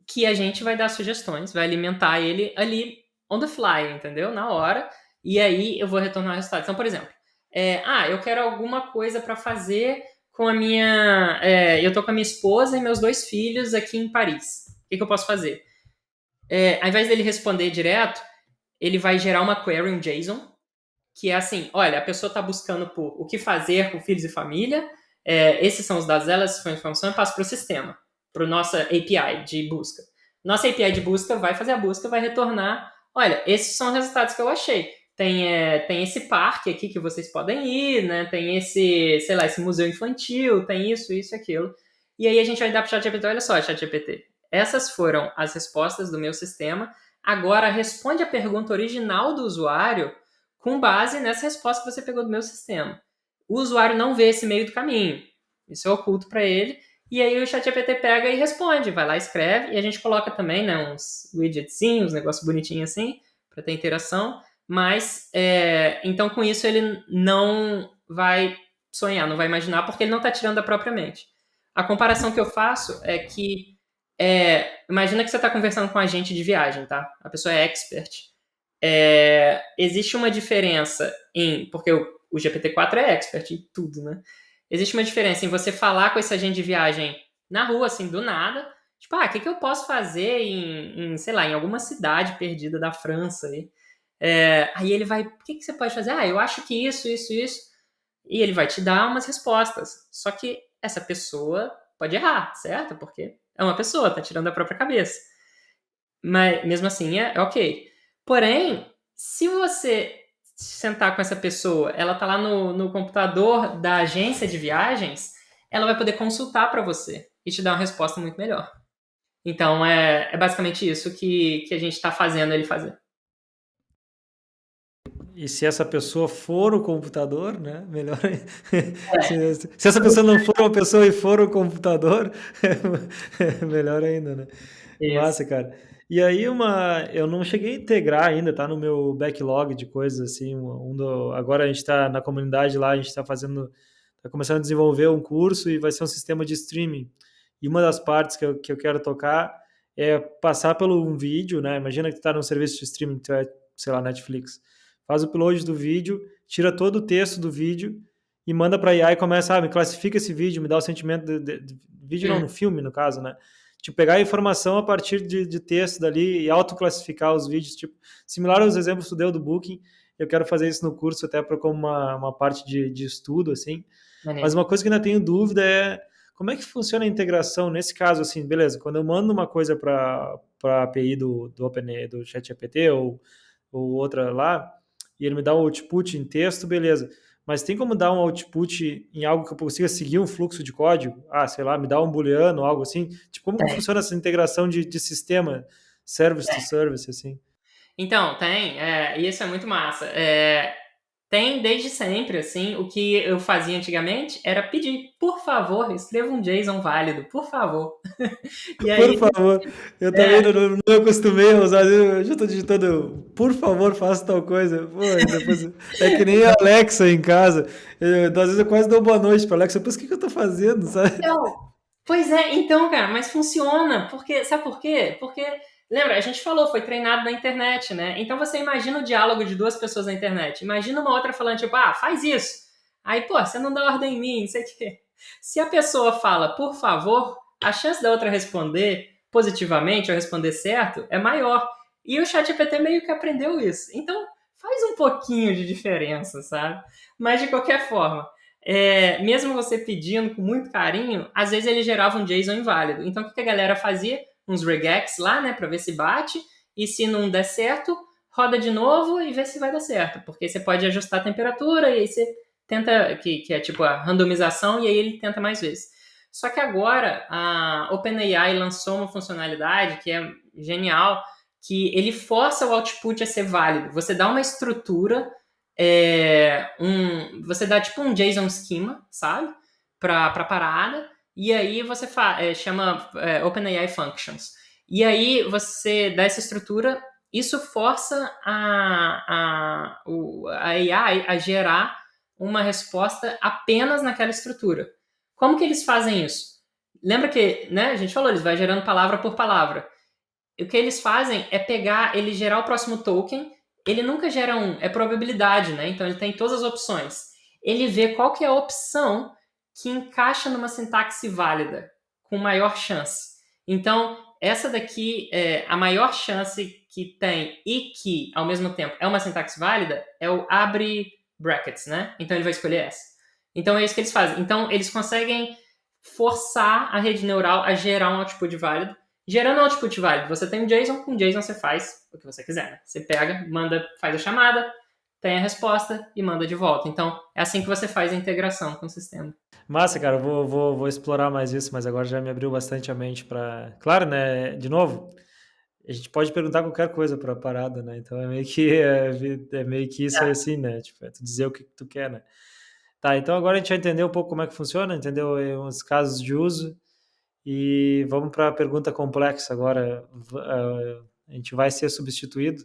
que a gente vai dar sugestões, vai alimentar ele ali on the fly, entendeu? Na hora, e aí eu vou retornar o resultado. Então, por exemplo, eu quero alguma coisa para fazer com a minha. Eu tô com a minha esposa e meus 2 filhos aqui em Paris. O que eu posso fazer? Ao invés dele responder direto, ele vai gerar uma query, um JSON, que é assim: olha, a pessoa está buscando por o que fazer com filhos e família, esses são os dados dela, essa foi a informação, eu passo para o sistema, para a nossa API de busca. Nossa API de busca vai fazer a busca, vai retornar: olha, esses são os resultados que eu achei. Tem esse parque aqui que vocês podem ir, né? Tem esse, sei lá, esse museu infantil, tem isso, aquilo. E aí a gente vai dar para o ChatGPT: olha só, ChatGPT, essas foram as respostas do meu sistema. Agora responde a pergunta original do usuário com base nessa resposta que você pegou do meu sistema. O usuário não vê esse meio do caminho. Isso é oculto para ele. E aí o ChatGPT pega e responde, vai lá, escreve, e a gente coloca também, né, uns widgetzinhos, uns negócios bonitinhos assim, para ter interação. Mas, então com isso ele não vai sonhar, não vai imaginar, porque ele não está tirando da própria mente. A comparação que eu faço é que, imagina que você está conversando com um agente de viagem, tá? A pessoa é expert. Existe uma diferença porque o GPT-4 é expert em tudo, né? Existe uma diferença em você falar com esse agente de viagem na rua, assim, do nada. Tipo, o que eu posso fazer sei lá, em alguma cidade perdida da França aí? Aí ele vai, o que você pode fazer? Eu acho que isso. E ele vai te dar umas respostas. Só que essa pessoa pode errar, certo? Porque é uma pessoa, tá tirando da própria cabeça. Mas mesmo assim é ok. Porém, se você sentar com essa pessoa, ela tá lá no computador da agência de viagens, ela vai poder consultar para você e te dar uma resposta muito melhor. Então, é basicamente isso que a gente está fazendo ele fazer. E se essa pessoa for o computador, né? Melhor. Se essa pessoa não for uma pessoa e for o computador, é melhor ainda, né? Isso. Massa, cara. E aí eu não cheguei a integrar ainda, tá no meu backlog de coisas assim. Agora a gente está na comunidade lá, a gente tá começando a desenvolver um curso e vai ser um sistema de streaming. E uma das partes que eu quero tocar é passar pelo um vídeo, né? Imagina que tu tá num serviço de streaming, tu é, sei lá, Netflix. Faz o upload do vídeo, tira todo o texto do vídeo e manda para a IA e começa, me classifica esse vídeo, me dá o sentimento de vídeo não, no filme, no caso, né? Tipo, pegar a informação a partir de texto dali e autoclassificar os vídeos, tipo, similar aos exemplos que tu deu do Booking, eu quero fazer isso no curso até para como uma parte de estudo, assim. Mas Maneiro. uma coisa que ainda tenho dúvida é como é que funciona a integração nesse caso, assim, beleza, quando eu mando uma coisa para a API do OpenAI, do ChatGPT ou outra lá, e ele me dá um output em texto, beleza. Mas tem como dar um output em algo que eu consiga seguir um fluxo de código? Ah, sei lá, me dá um booleano, algo assim. Tipo, como que Tem. funciona essa integração de sistema, service to service, assim? Então, tem, e isso é muito massa. Tem desde sempre, assim, o que eu fazia antigamente era pedir, por favor, escreva um JSON válido, por favor. E Por aí, favor, eu também é, não acostumei a usar, eu já estou digitando, por favor, faça tal coisa. Pô, e depois, é que nem a Alexa em casa. Às vezes eu quase dou boa noite para Alexa, mas o que eu estou fazendo, sabe? então, pois é, então, cara, mas funciona, porque, sabe por quê? Porque, lembra, a gente falou, foi treinado na internet, né? Então você imagina o diálogo de duas pessoas na internet, imagina uma outra falando, tipo, faz isso. Aí, pô, você não dá ordem em mim, não sei o quê. Se a pessoa fala, por favor, a chance da outra responder positivamente ou responder certo é maior. E o ChatGPT meio que aprendeu isso. Então, faz um pouquinho de diferença, sabe? Mas de qualquer forma, mesmo você pedindo com muito carinho, às vezes ele gerava um JSON inválido. Então o que a galera fazia? Uns regex lá, né, para ver se bate, e se não der certo, roda de novo e vê se vai dar certo, porque você pode ajustar a temperatura e aí você tenta, que é tipo a randomização, e aí ele tenta mais vezes. Só que agora a OpenAI lançou uma funcionalidade que é genial, que ele força o output a ser válido. Você dá uma estrutura, você dá tipo um JSON schema, sabe? Para parada, e aí você chama OpenAI Functions. E aí você dá essa estrutura, isso força a AI a gerar uma resposta apenas naquela estrutura. Como que eles fazem isso? Lembra que, né, a gente falou, eles vai gerando palavra por palavra. O que eles fazem é pegar, ele gerar o próximo token, ele nunca gera é probabilidade, né? Então ele tem todas as opções. Ele vê qual que é a opção que encaixa numa sintaxe válida, com maior chance. Então, essa daqui é a maior chance que tem e que, ao mesmo tempo, é uma sintaxe válida, é o abre brackets, né? Então ele vai escolher essa. Então é isso que eles fazem. Então eles conseguem forçar a rede neural a gerar um output válido. Gerando output válido, você tem um JSON, com JSON você faz o que você quiser. Né? Você pega, manda, faz a chamada, tem a resposta e manda de volta. Então, é assim que você faz a integração com o sistema. Massa, cara, vou explorar mais isso, mas agora já me abriu bastante a mente para. Claro, né? De novo, a gente pode perguntar qualquer coisa para a parada, né? Então é meio que isso assim, né? Tipo, é tu dizer o que tu quer, né? Tá, então agora a gente já entendeu um pouco como é que funciona, entendeu os casos de uso e vamos para a pergunta complexa agora. A gente vai ser substituído?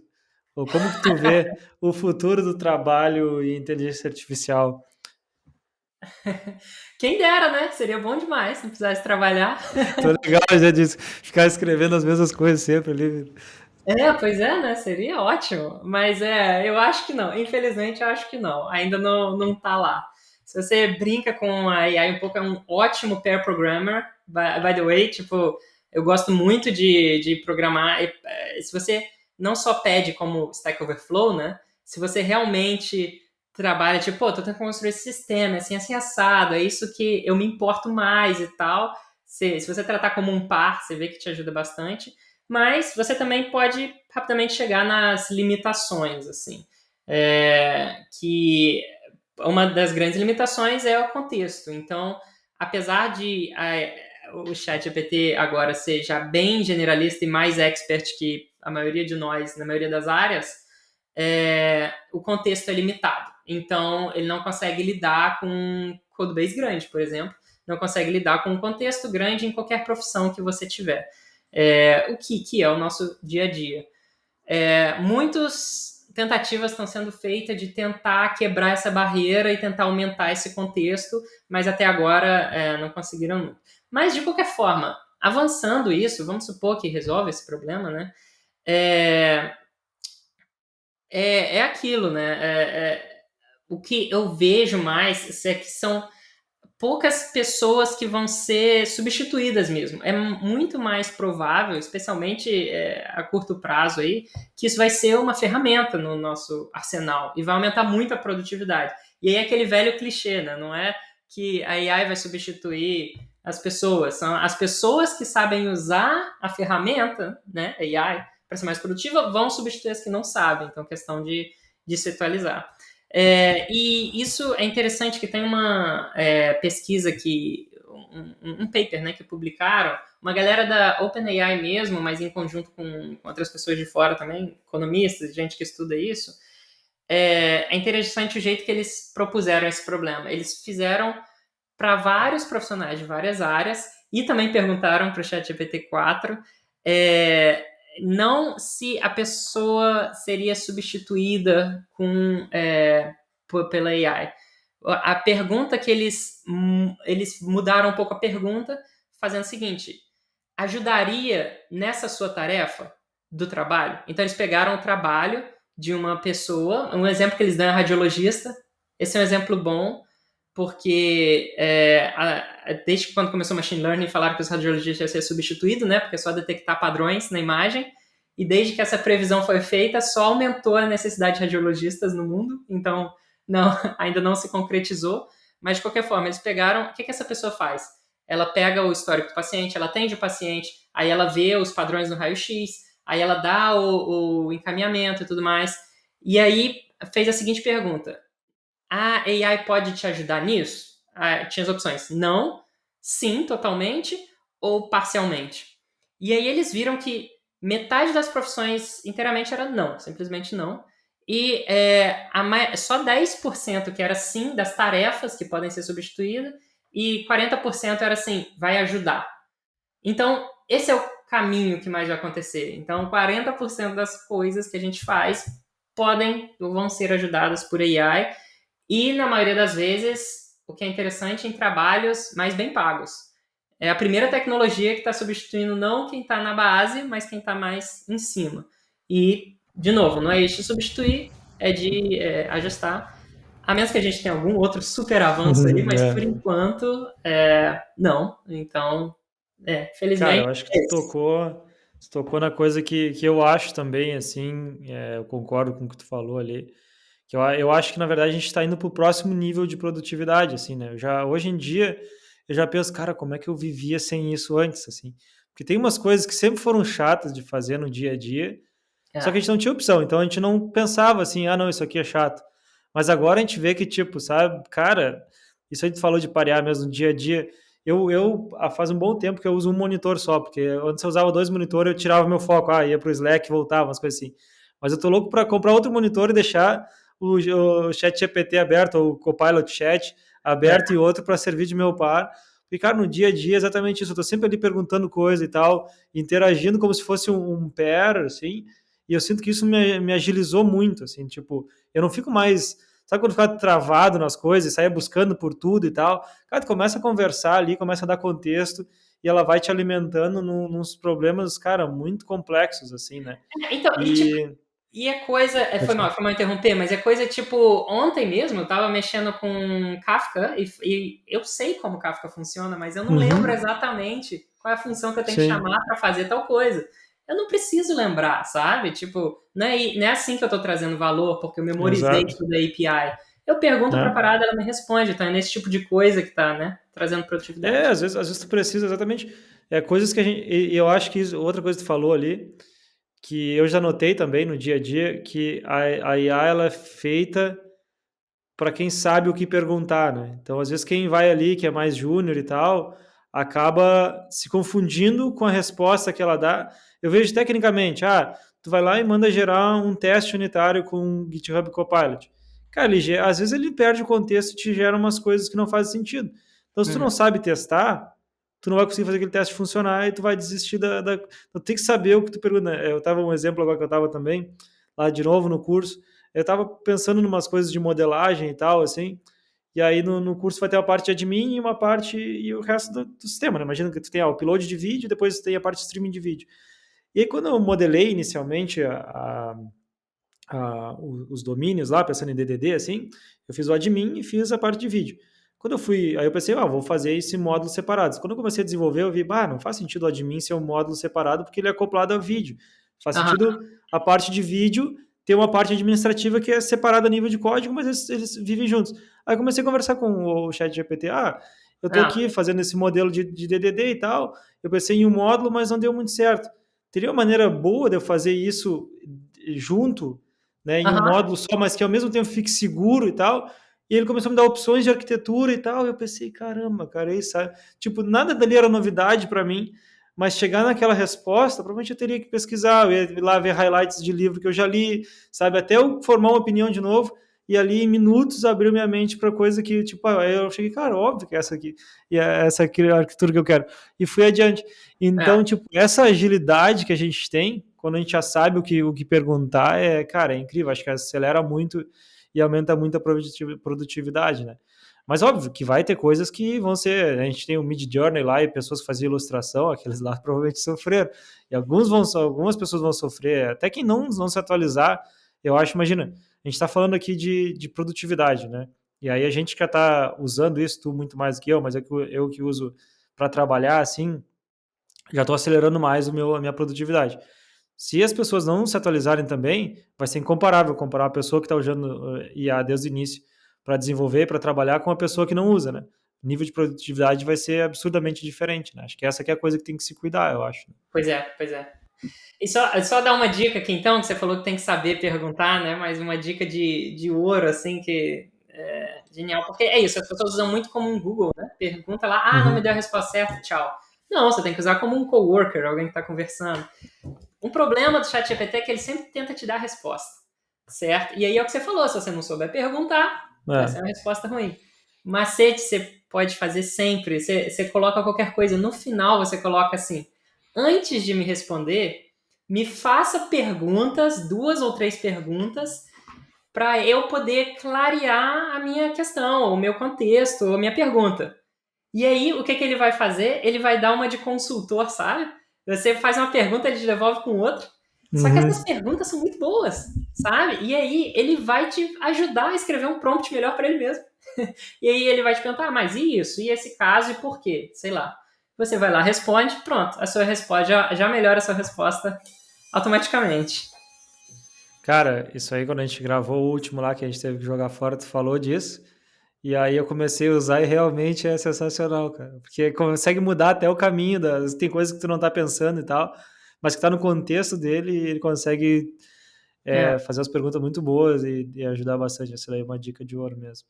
Ou como que tu vê o futuro do trabalho e inteligência artificial? Quem dera, né? Seria bom demais, não precisasse trabalhar. Tô legal, já disse, ficar escrevendo as mesmas coisas sempre ali. Pois é, né? Seria ótimo. Mas eu acho que não. Infelizmente, eu acho que não. Ainda não tá lá. Se você brinca com a AI um pouco, é um ótimo pair programmer. By the way, tipo, eu gosto muito de programar. Se você não só pede como Stack Overflow, né? Se você realmente trabalha, tipo, pô, tô tentando construir esse sistema, assim assado, é isso que eu me importo mais e tal. Se você tratar como um par, você vê que te ajuda bastante. Mas você também pode rapidamente chegar nas limitações, assim. Que uma das grandes limitações é o contexto. Então, apesar de o ChatGPT agora ser já bem generalista e mais expert que a maioria de nós, na maioria das áreas, o contexto é limitado. Então, ele não consegue lidar com um codebase grande, por exemplo, não consegue lidar com um contexto grande em qualquer profissão que você tiver. O que é o nosso dia a dia. Muitas tentativas estão sendo feitas de tentar quebrar essa barreira e tentar aumentar esse contexto, mas até agora não conseguiram muito. Mas, de qualquer forma, avançando isso, vamos supor que resolve esse problema, né? É aquilo, né? O que eu vejo mais é que são poucas pessoas que vão ser substituídas mesmo. É muito mais provável, especialmente a curto prazo aí, que isso vai ser uma ferramenta no nosso arsenal e vai aumentar muito a produtividade. E aí é aquele velho clichê, né? Não é que a AI vai substituir as pessoas, são as pessoas que sabem usar a ferramenta, né, AI, para ser mais produtiva, vão substituir as que não sabem. Então, questão de se atualizar. E isso é interessante que tem uma pesquisa que um paper, né, que publicaram, uma galera da OpenAI mesmo, mas em conjunto com outras pessoas de fora também, economistas, gente que estuda isso. É interessante o jeito que eles propuseram esse problema. Eles fizeram para vários profissionais de várias áreas e também perguntaram para o ChatGPT-4 não se a pessoa seria substituída pela AI. A pergunta que eles mudaram um pouco a pergunta, fazendo o seguinte: ajudaria nessa sua tarefa do trabalho? Então eles pegaram o trabalho de uma pessoa, um exemplo que eles dão é radiologista. Esse é um exemplo bom, porque desde quando começou o machine learning falaram que os radiologistas iam ser substituídos, né? Porque é só detectar padrões na imagem. E desde que essa previsão foi feita, só aumentou a necessidade de radiologistas no mundo. Então, não, ainda não se concretizou. Mas, de qualquer forma, eles pegaram... O que essa pessoa faz? Ela pega o histórico do paciente, ela atende o paciente, aí ela vê os padrões no raio-x, aí ela dá o encaminhamento e tudo mais. E aí fez a seguinte pergunta: a AI pode te ajudar nisso? Tinha as opções não, sim, totalmente, ou parcialmente. E aí eles viram que metade das profissões inteiramente era não, simplesmente não. E só 10% que era sim das tarefas que podem ser substituídas, e 40% era assim, vai ajudar. Então, esse é o caminho que mais vai acontecer. Então, 40% das coisas que a gente faz podem ou vão ser ajudadas por AI, e, na maioria das vezes, o que é interessante em trabalhos mais bem pagos. É a primeira tecnologia que está substituindo não quem está na base, mas quem está mais em cima. E, de novo, não é isso de substituir, é de ajustar. A menos que a gente tenha algum outro super avanço aí, mas por enquanto, não. Então, Cara, felizmente, eu acho que tu tocou na coisa que eu acho também, assim, eu concordo com o que tu falou ali, que eu acho que, na verdade, a gente está indo para o próximo nível de produtividade, assim, né? Hoje em dia, eu já penso, cara, como é que eu vivia sem isso antes, assim? Porque tem umas coisas que sempre foram chatas de fazer no dia a dia, só que a gente não tinha opção, então a gente não pensava assim, ah, não, isso aqui é chato. Mas agora a gente vê que, tipo, sabe, cara, isso aí tu falou de parear mesmo no dia a dia. Faz um bom tempo que eu uso um monitor só, porque antes eu usava dois monitores, eu tirava meu foco, ia pro Slack, voltava, umas coisas assim. Mas eu tô louco para comprar outro monitor e deixar o chat GPT aberto, ou o Copilot Chat aberto e outro para servir de meu par. Porque, cara, no dia a dia é exatamente isso. Eu tô sempre ali perguntando coisa e tal, interagindo como se fosse um pair, assim, e eu sinto que isso me agilizou muito, assim, tipo, eu não fico mais, sabe quando fica travado nas coisas, saia buscando por tudo e tal, cara, tu começa a conversar ali, começa a dar contexto, e ela vai te alimentando nos problemas, cara, muito complexos, assim, né? Então, tipo, E... e é coisa. Foi mal interromper, mas é coisa tipo. Ontem mesmo eu tava mexendo com Kafka e eu sei como Kafka funciona, mas eu não lembro Uhum, exatamente qual é a função que eu tenho que sim. chamar para fazer tal coisa. Eu não preciso lembrar, sabe? Tipo, não é assim que eu tô trazendo valor, porque eu memorizei Exato. tudo da API. Eu pergunto pra Né? parada, ela me responde. Então é nesse tipo de coisa que tá, né? Trazendo produtividade. Às vezes tu precisa exatamente, coisas que a gente, e eu acho que outra coisa que tu falou ali, que eu já notei também no dia a dia, que a IA ela é feita para quem sabe o que perguntar, né? Então, às vezes, quem vai ali, que é mais júnior e tal, acaba se confundindo com a resposta que ela dá. Eu vejo tecnicamente, tu vai lá e manda gerar um teste unitário com o GitHub Copilot. Cara, às vezes ele perde o contexto e te gera umas coisas que não fazem sentido. Então, se tu não Uhum. sabe testar, tu não vai conseguir fazer aquele teste funcionar e tu vai desistir da. Tu tem que saber o que tu pergunta. Eu tava um exemplo agora que eu tava também, lá de novo no curso. Eu tava pensando em umas coisas de modelagem e tal, assim. E aí no curso vai ter uma parte de admin e uma parte e o resto do sistema, né? Imagina que tu tem o upload de vídeo, depois tu tem a parte de streaming de vídeo. E aí quando eu modelei inicialmente os domínios lá, pensando em DDD, assim, eu fiz o admin e fiz a parte de vídeo. Quando eu fui, aí eu pensei, vou fazer esse módulo separados. Quando eu comecei a desenvolver, eu vi, não faz sentido o admin ser um módulo separado porque ele é acoplado ao vídeo. Faz Aham. sentido a parte de vídeo ter uma parte administrativa que é separada a nível de código, mas eles vivem juntos. Aí eu comecei a conversar com o chat GPT, eu estou Ah, aqui fazendo esse modelo de DDD e tal, eu pensei em um módulo, mas não deu muito certo. Teria uma maneira boa de eu fazer isso junto, né, em um aham. módulo só, mas que ao mesmo tempo fique seguro e tal. E ele começou a me dar opções de arquitetura e tal. E eu pensei, caramba, cara, isso, sabe? Tipo, nada dali era novidade para mim, mas chegar naquela resposta, provavelmente eu teria que pesquisar, eu ia lá ver highlights de livro que eu já li, sabe? Até eu formar uma opinião de novo. E ali, em minutos, abriu minha mente para coisa que, tipo, aí eu cheguei, cara, óbvio que é essa aqui, e é essa aqui a arquitetura que eu quero. E fui adiante. É. Então, tipo, essa agilidade que a gente tem, quando a gente já sabe o que perguntar, cara, é incrível. Acho que acelera muito e aumenta muito a produtividade, né? Mas óbvio que vai ter coisas que vão ser. A gente tem o Mid Journey lá e pessoas que faziam ilustração, aqueles lá provavelmente sofreram. E algumas pessoas vão sofrer, até quem não se atualizar, eu acho, imagina, a gente está falando aqui de produtividade, né? E aí a gente que está usando isso, tu muito mais do que eu, mas eu que uso para trabalhar assim, já estou acelerando mais a minha produtividade. Se as pessoas não se atualizarem também, vai ser incomparável comparar a pessoa que está usando IA desde o início para desenvolver, para trabalhar, com a pessoa que não usa, né? O nível de produtividade vai ser absurdamente diferente, né? Acho que essa que é a coisa que tem que se cuidar, eu acho. Pois é, pois é. E só dar uma dica aqui, então, que você falou que tem que saber perguntar, né? Mas uma dica de ouro, assim, que é genial. Porque é isso, as pessoas usam muito como um Google, né? Pergunta lá, não me deu a Uhum. resposta certa, tchau. Não, você tem que usar como um coworker, alguém que está conversando. Um problema do chat GPT é que ele sempre tenta te dar a resposta, certo? E aí é o que você falou, se você não souber perguntar, vai ser É. uma resposta ruim. Macete você pode fazer sempre, você coloca qualquer coisa, no final você coloca assim, antes de me responder, me faça perguntas, 2 ou 3 perguntas, para eu poder clarear a minha questão, o meu contexto, a minha pergunta. E aí, o que, que ele vai fazer? Ele vai dar uma de consultor, sabe? Você faz uma pergunta, ele te devolve com outra. Só que essas Uhum. perguntas são muito boas, sabe? E aí, ele vai te ajudar a escrever um prompt melhor para ele mesmo. E aí, ele vai te perguntar, mas e isso? E esse caso? E por quê? Sei lá. Você vai lá, responde, pronto. A sua resposta já melhora a sua resposta automaticamente. Cara, isso aí quando a gente gravou o último lá que a gente teve que jogar fora, tu falou disso. E aí eu comecei a usar e realmente é sensacional, cara. Porque consegue mudar até o caminho tem coisas que tu não tá pensando e tal, mas que tá no contexto dele e ele consegue É. fazer as perguntas muito boas e ajudar bastante. Essa daí é uma dica de ouro mesmo.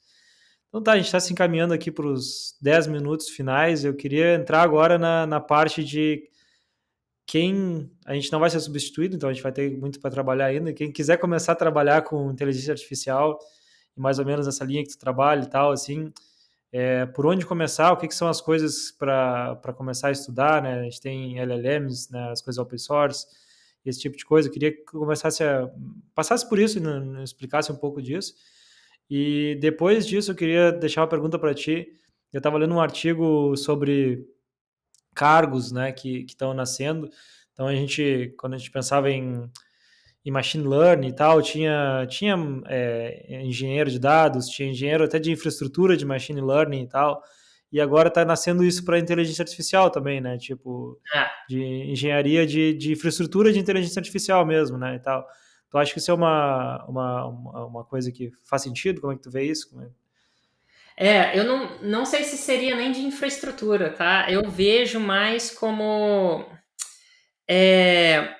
Então tá, a gente está se encaminhando aqui para os 10 minutos finais. Eu queria entrar agora na parte de quem a gente não vai ser substituído, então a gente vai ter muito para trabalhar ainda. Quem quiser começar a trabalhar com inteligência artificial, mais ou menos essa linha que tu trabalha e tal, assim, por onde começar, o que são as coisas para começar a estudar, né? A gente tem LLMs, né, as coisas open source, esse tipo de coisa. Eu queria que começasse passasse por isso e explicasse um pouco disso. E depois disso, eu queria deixar uma pergunta para ti. Eu estava lendo um artigo sobre cargos, né, que estão nascendo. Então quando a gente pensava em machine learning e tal, tinha engenheiro de dados, tinha engenheiro até de infraestrutura de machine learning e tal, e agora está nascendo isso para inteligência artificial também, né? Tipo, É. de engenharia de infraestrutura de inteligência artificial mesmo, né? E tal. Tu acha que isso é uma coisa que faz sentido? Como é que tu vê isso? Eu não sei se seria nem de infraestrutura, tá? Eu vejo mais como é,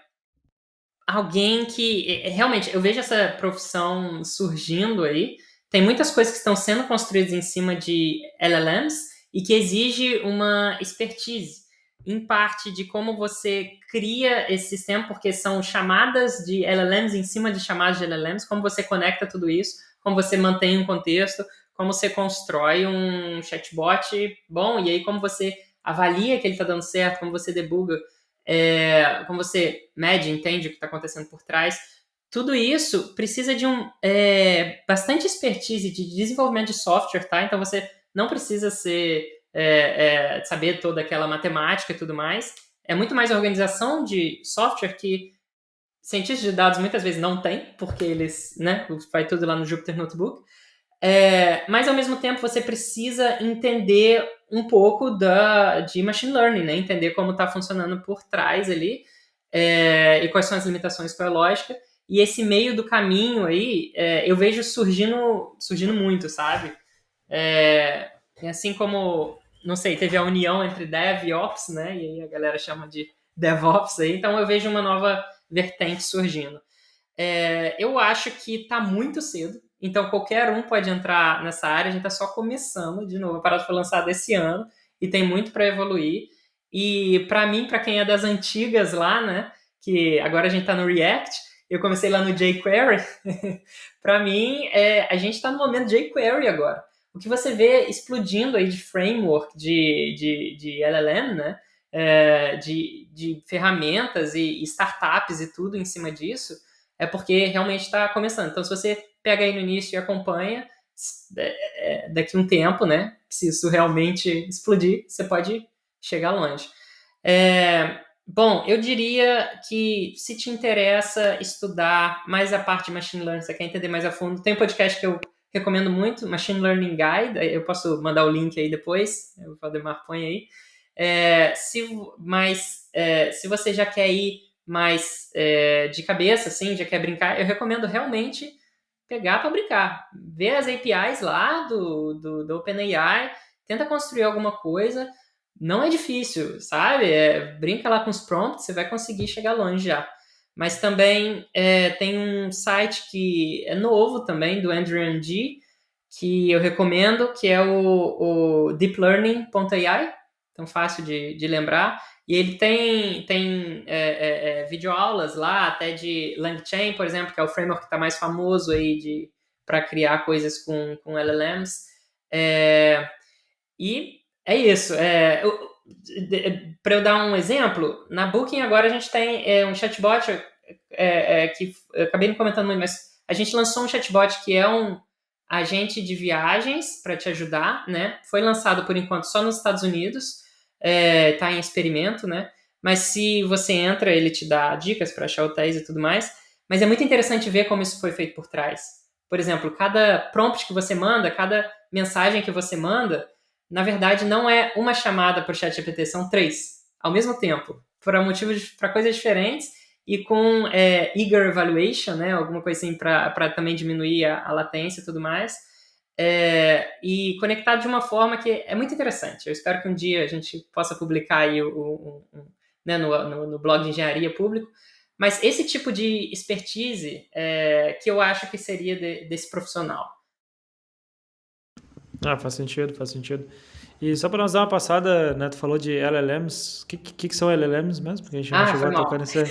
alguém que realmente eu vejo essa profissão surgindo aí, tem muitas coisas que estão sendo construídas em cima de LLMs e que exige uma expertise, em parte de como você cria esse sistema, porque são chamadas de LLMs em cima de chamadas de LLMs, como você conecta tudo isso, como você mantém um contexto, como você constrói um chatbot bom, e aí como você avalia que ele está dando certo, como você debuga, como você mede, entende o que está acontecendo por trás. Tudo isso precisa de bastante expertise de desenvolvimento de software, tá? Então você não precisa saber toda aquela matemática e tudo mais. É muito mais organização de software que cientistas de dados muitas vezes não têm, porque eles, né, vai tudo lá no Jupyter Notebook. Mas ao mesmo tempo você precisa entender um pouco de machine learning, né? Entender como está funcionando por trás ali, e quais são as limitações com a lógica. E esse meio do caminho aí, eu vejo surgindo muito, sabe? Assim como, não sei, teve a união entre Dev e Ops, né? E aí a galera chama de DevOps aí. Então eu vejo uma nova vertente surgindo. Eu acho que está muito cedo, então qualquer um pode entrar nessa área, a gente está só começando, de novo, a parada foi lançada esse ano e tem muito para evoluir. E para mim, para quem é das antigas lá, né, que agora a gente está no React, eu comecei lá no jQuery, para mim, a gente está no momento jQuery agora. O que você vê explodindo aí de framework, de LLM, né, de ferramentas e startups e tudo em cima disso, é porque realmente está começando. Então, se você pega aí no início e acompanha, daqui a um tempo, né, se isso realmente explodir, você pode chegar longe. Bom, eu diria que se te interessa estudar mais a parte de Machine Learning, você quer entender mais a fundo, tem um podcast que eu recomendo muito, Machine Learning Guide, eu posso mandar o link aí depois, o Valdemar põe aí. Se você já quer ir mais de cabeça, assim, já quer brincar, eu recomendo realmente pegar para brincar. Ver as APIs lá do OpenAI, tenta construir alguma coisa. Não é difícil, sabe? Brinca lá com os prompts, você vai conseguir chegar longe já. Mas também tem um site que é novo também, do Andrew Ng, que eu recomendo, que é o deeplearning.ai, tão fácil de lembrar. E ele tem videoaulas lá, até de LangChain, por exemplo, que é o framework que está mais famoso aí para criar coisas com LLMs. E é isso. Para eu dar um exemplo, na Booking agora a gente tem um chatbot que eu acabei não comentando muito, mas a gente lançou um chatbot que é um agente de viagens para te ajudar, né? Foi lançado por enquanto só nos Estados Unidos, está em experimento, né? Mas se você entra, ele te dá dicas para achar hotéis e tudo mais. Mas é muito interessante ver como isso foi feito por trás. Por exemplo, cada prompt que você manda, cada mensagem que você manda, na verdade, não é uma chamada para o ChatGPT, são 3 ao mesmo tempo, para coisas diferentes e com eager evaluation, né, alguma coisa assim para também diminuir a latência e tudo mais, e conectado de uma forma que é muito interessante. Eu espero que um dia a gente possa publicar aí né, no blog de engenharia público, mas esse tipo de expertise que eu acho que seria desse profissional. Faz sentido, faz sentido. E só para nós dar uma passada, né, tu falou de LLMs, o que são LLMs mesmo? Porque a gente não chegou Foi a tocar mal. nessa...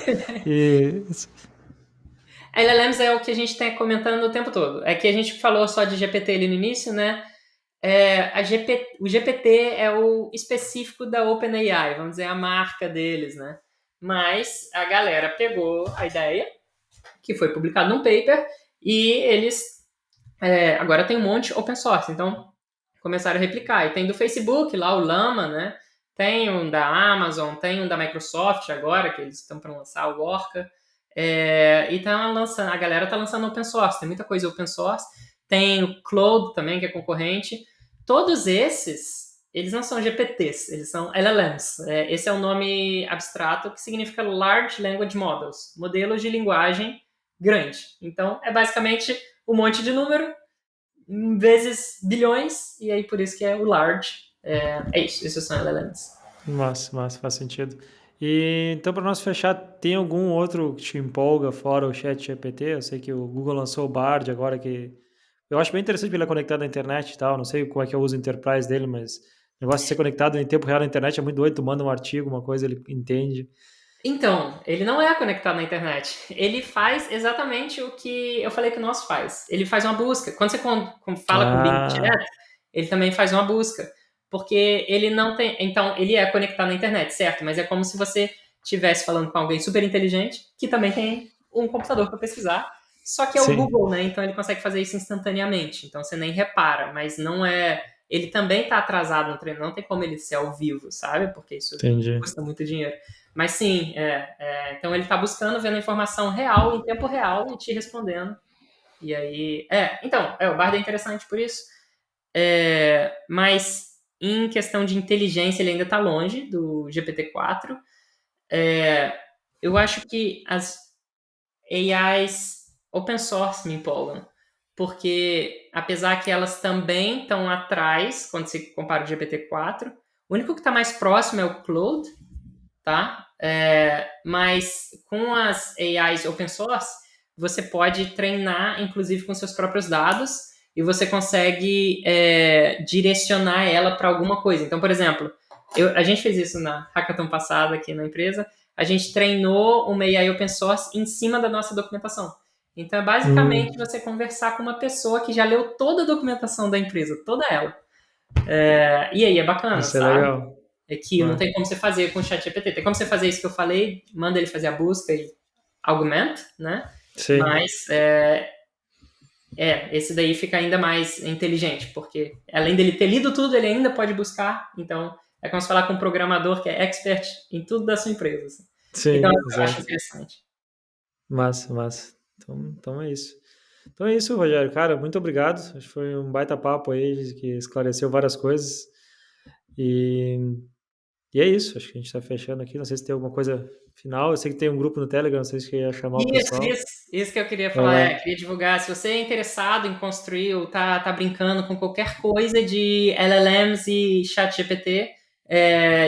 E... LLMs é o que a gente está comentando o tempo todo. É que a gente falou só de GPT ali no início, né? O GPT é o específico da OpenAI, vamos dizer, a marca deles, né? Mas a galera pegou a ideia, que foi publicado num paper, e eles agora tem um monte open source, então começaram a replicar. E tem do Facebook lá, o Llama, né? Tem um da Amazon, tem um da Microsoft agora, que eles estão para lançar o Orca. E a galera tá lançando open source, tem muita coisa open source. Tem o Claude também, que é concorrente. Todos esses, eles não são GPTs, eles são LLMs. Esse é um nome abstrato que significa Large Language Models, modelos de linguagem grande. Então, é basicamente um monte de número vezes bilhões, e aí por isso que é o large. Isso, esses são LLMs. Massa, faz sentido. E então, para nós fechar, tem algum outro que te empolga fora o ChatGPT? Eu sei que o Google lançou o Bard agora, que Eu acho bem interessante ele é conectado à internet e tal. Não sei como é que é o uso enterprise dele, mas o negócio de ser conectado em tempo real na internet é muito doido. Tu manda um artigo, uma coisa, ele entende. Então, ele não é conectado na internet. Ele faz exatamente o que eu falei que o nosso faz. Ele faz uma busca. Quando você fala com o Bing Ah, Chat, ele também faz uma busca. Porque ele não tem. Então, ele é conectado na internet, certo? Mas é como se você estivesse falando com alguém super inteligente que também tem um computador para pesquisar. Só que é o sim, Google, né? Então ele consegue fazer isso instantaneamente. Então você nem repara, mas não é. Ele também está atrasado no treino, não tem como ele ser ao vivo, sabe? Porque isso entendi. custa muito dinheiro. Mas sim, então ele está buscando, vendo a informação real, em tempo real, e te respondendo. E aí. Então, o Bard é interessante por isso. Mas em questão de inteligência, ele ainda está longe do GPT-4. Eu acho que as AIs open source me empolgam. Porque, apesar que elas também estão atrás, quando se compara o GPT-4, o único que está mais próximo é o Claude, tá? Mas com as AIs open source, você pode treinar, inclusive, com seus próprios dados e você consegue direcionar ela para alguma coisa. Então, por exemplo, a gente fez isso na hackathon passada aqui na empresa. A gente treinou uma AI open source em cima da nossa documentação. Então, é basicamente Hum, você conversar com uma pessoa que já leu toda a documentação da empresa, toda ela. E aí é bacana, isso é sabe? legal. É que não Ah, tem como você fazer com o chat GPT. Tem como você fazer isso que eu falei, manda ele fazer a busca e augmenta, né? sim, Mas esse daí fica ainda mais inteligente, porque além dele ter lido tudo, ele ainda pode buscar. Então, é como se falar com um programador que é expert em tudo da sua empresa. Assim. Então, sim, eu acho exato. interessante. Massa, massa. Então é isso. Então é isso, Rogério. Cara, muito obrigado. Acho que foi um baita papo aí que esclareceu várias coisas. E, e é isso. Acho que a gente está fechando aqui. Não sei se tem alguma coisa final. Eu sei que tem um grupo no Telegram, não sei se quer chamar o Isso, pessoal. isso, isso que eu queria Vai falar, lá. queria divulgar. Se você é interessado em construir ou tá brincando com qualquer coisa de LLMs e ChatGPT,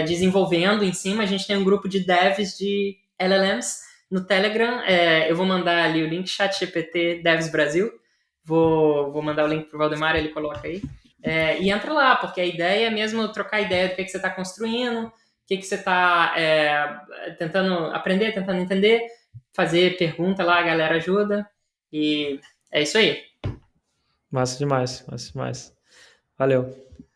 desenvolvendo em cima, a gente tem um grupo de devs de LLMs no Telegram. Eu vou mandar ali o link ChatGPT Devs Brasil. Vou mandar o link pro Valdemar, ele coloca aí. E entra lá, porque a ideia é mesmo trocar ideia do que você está construindo, o que você está tentando aprender, tentando entender, fazer pergunta lá, a galera ajuda. E é isso aí. Massa demais, massa demais. Valeu.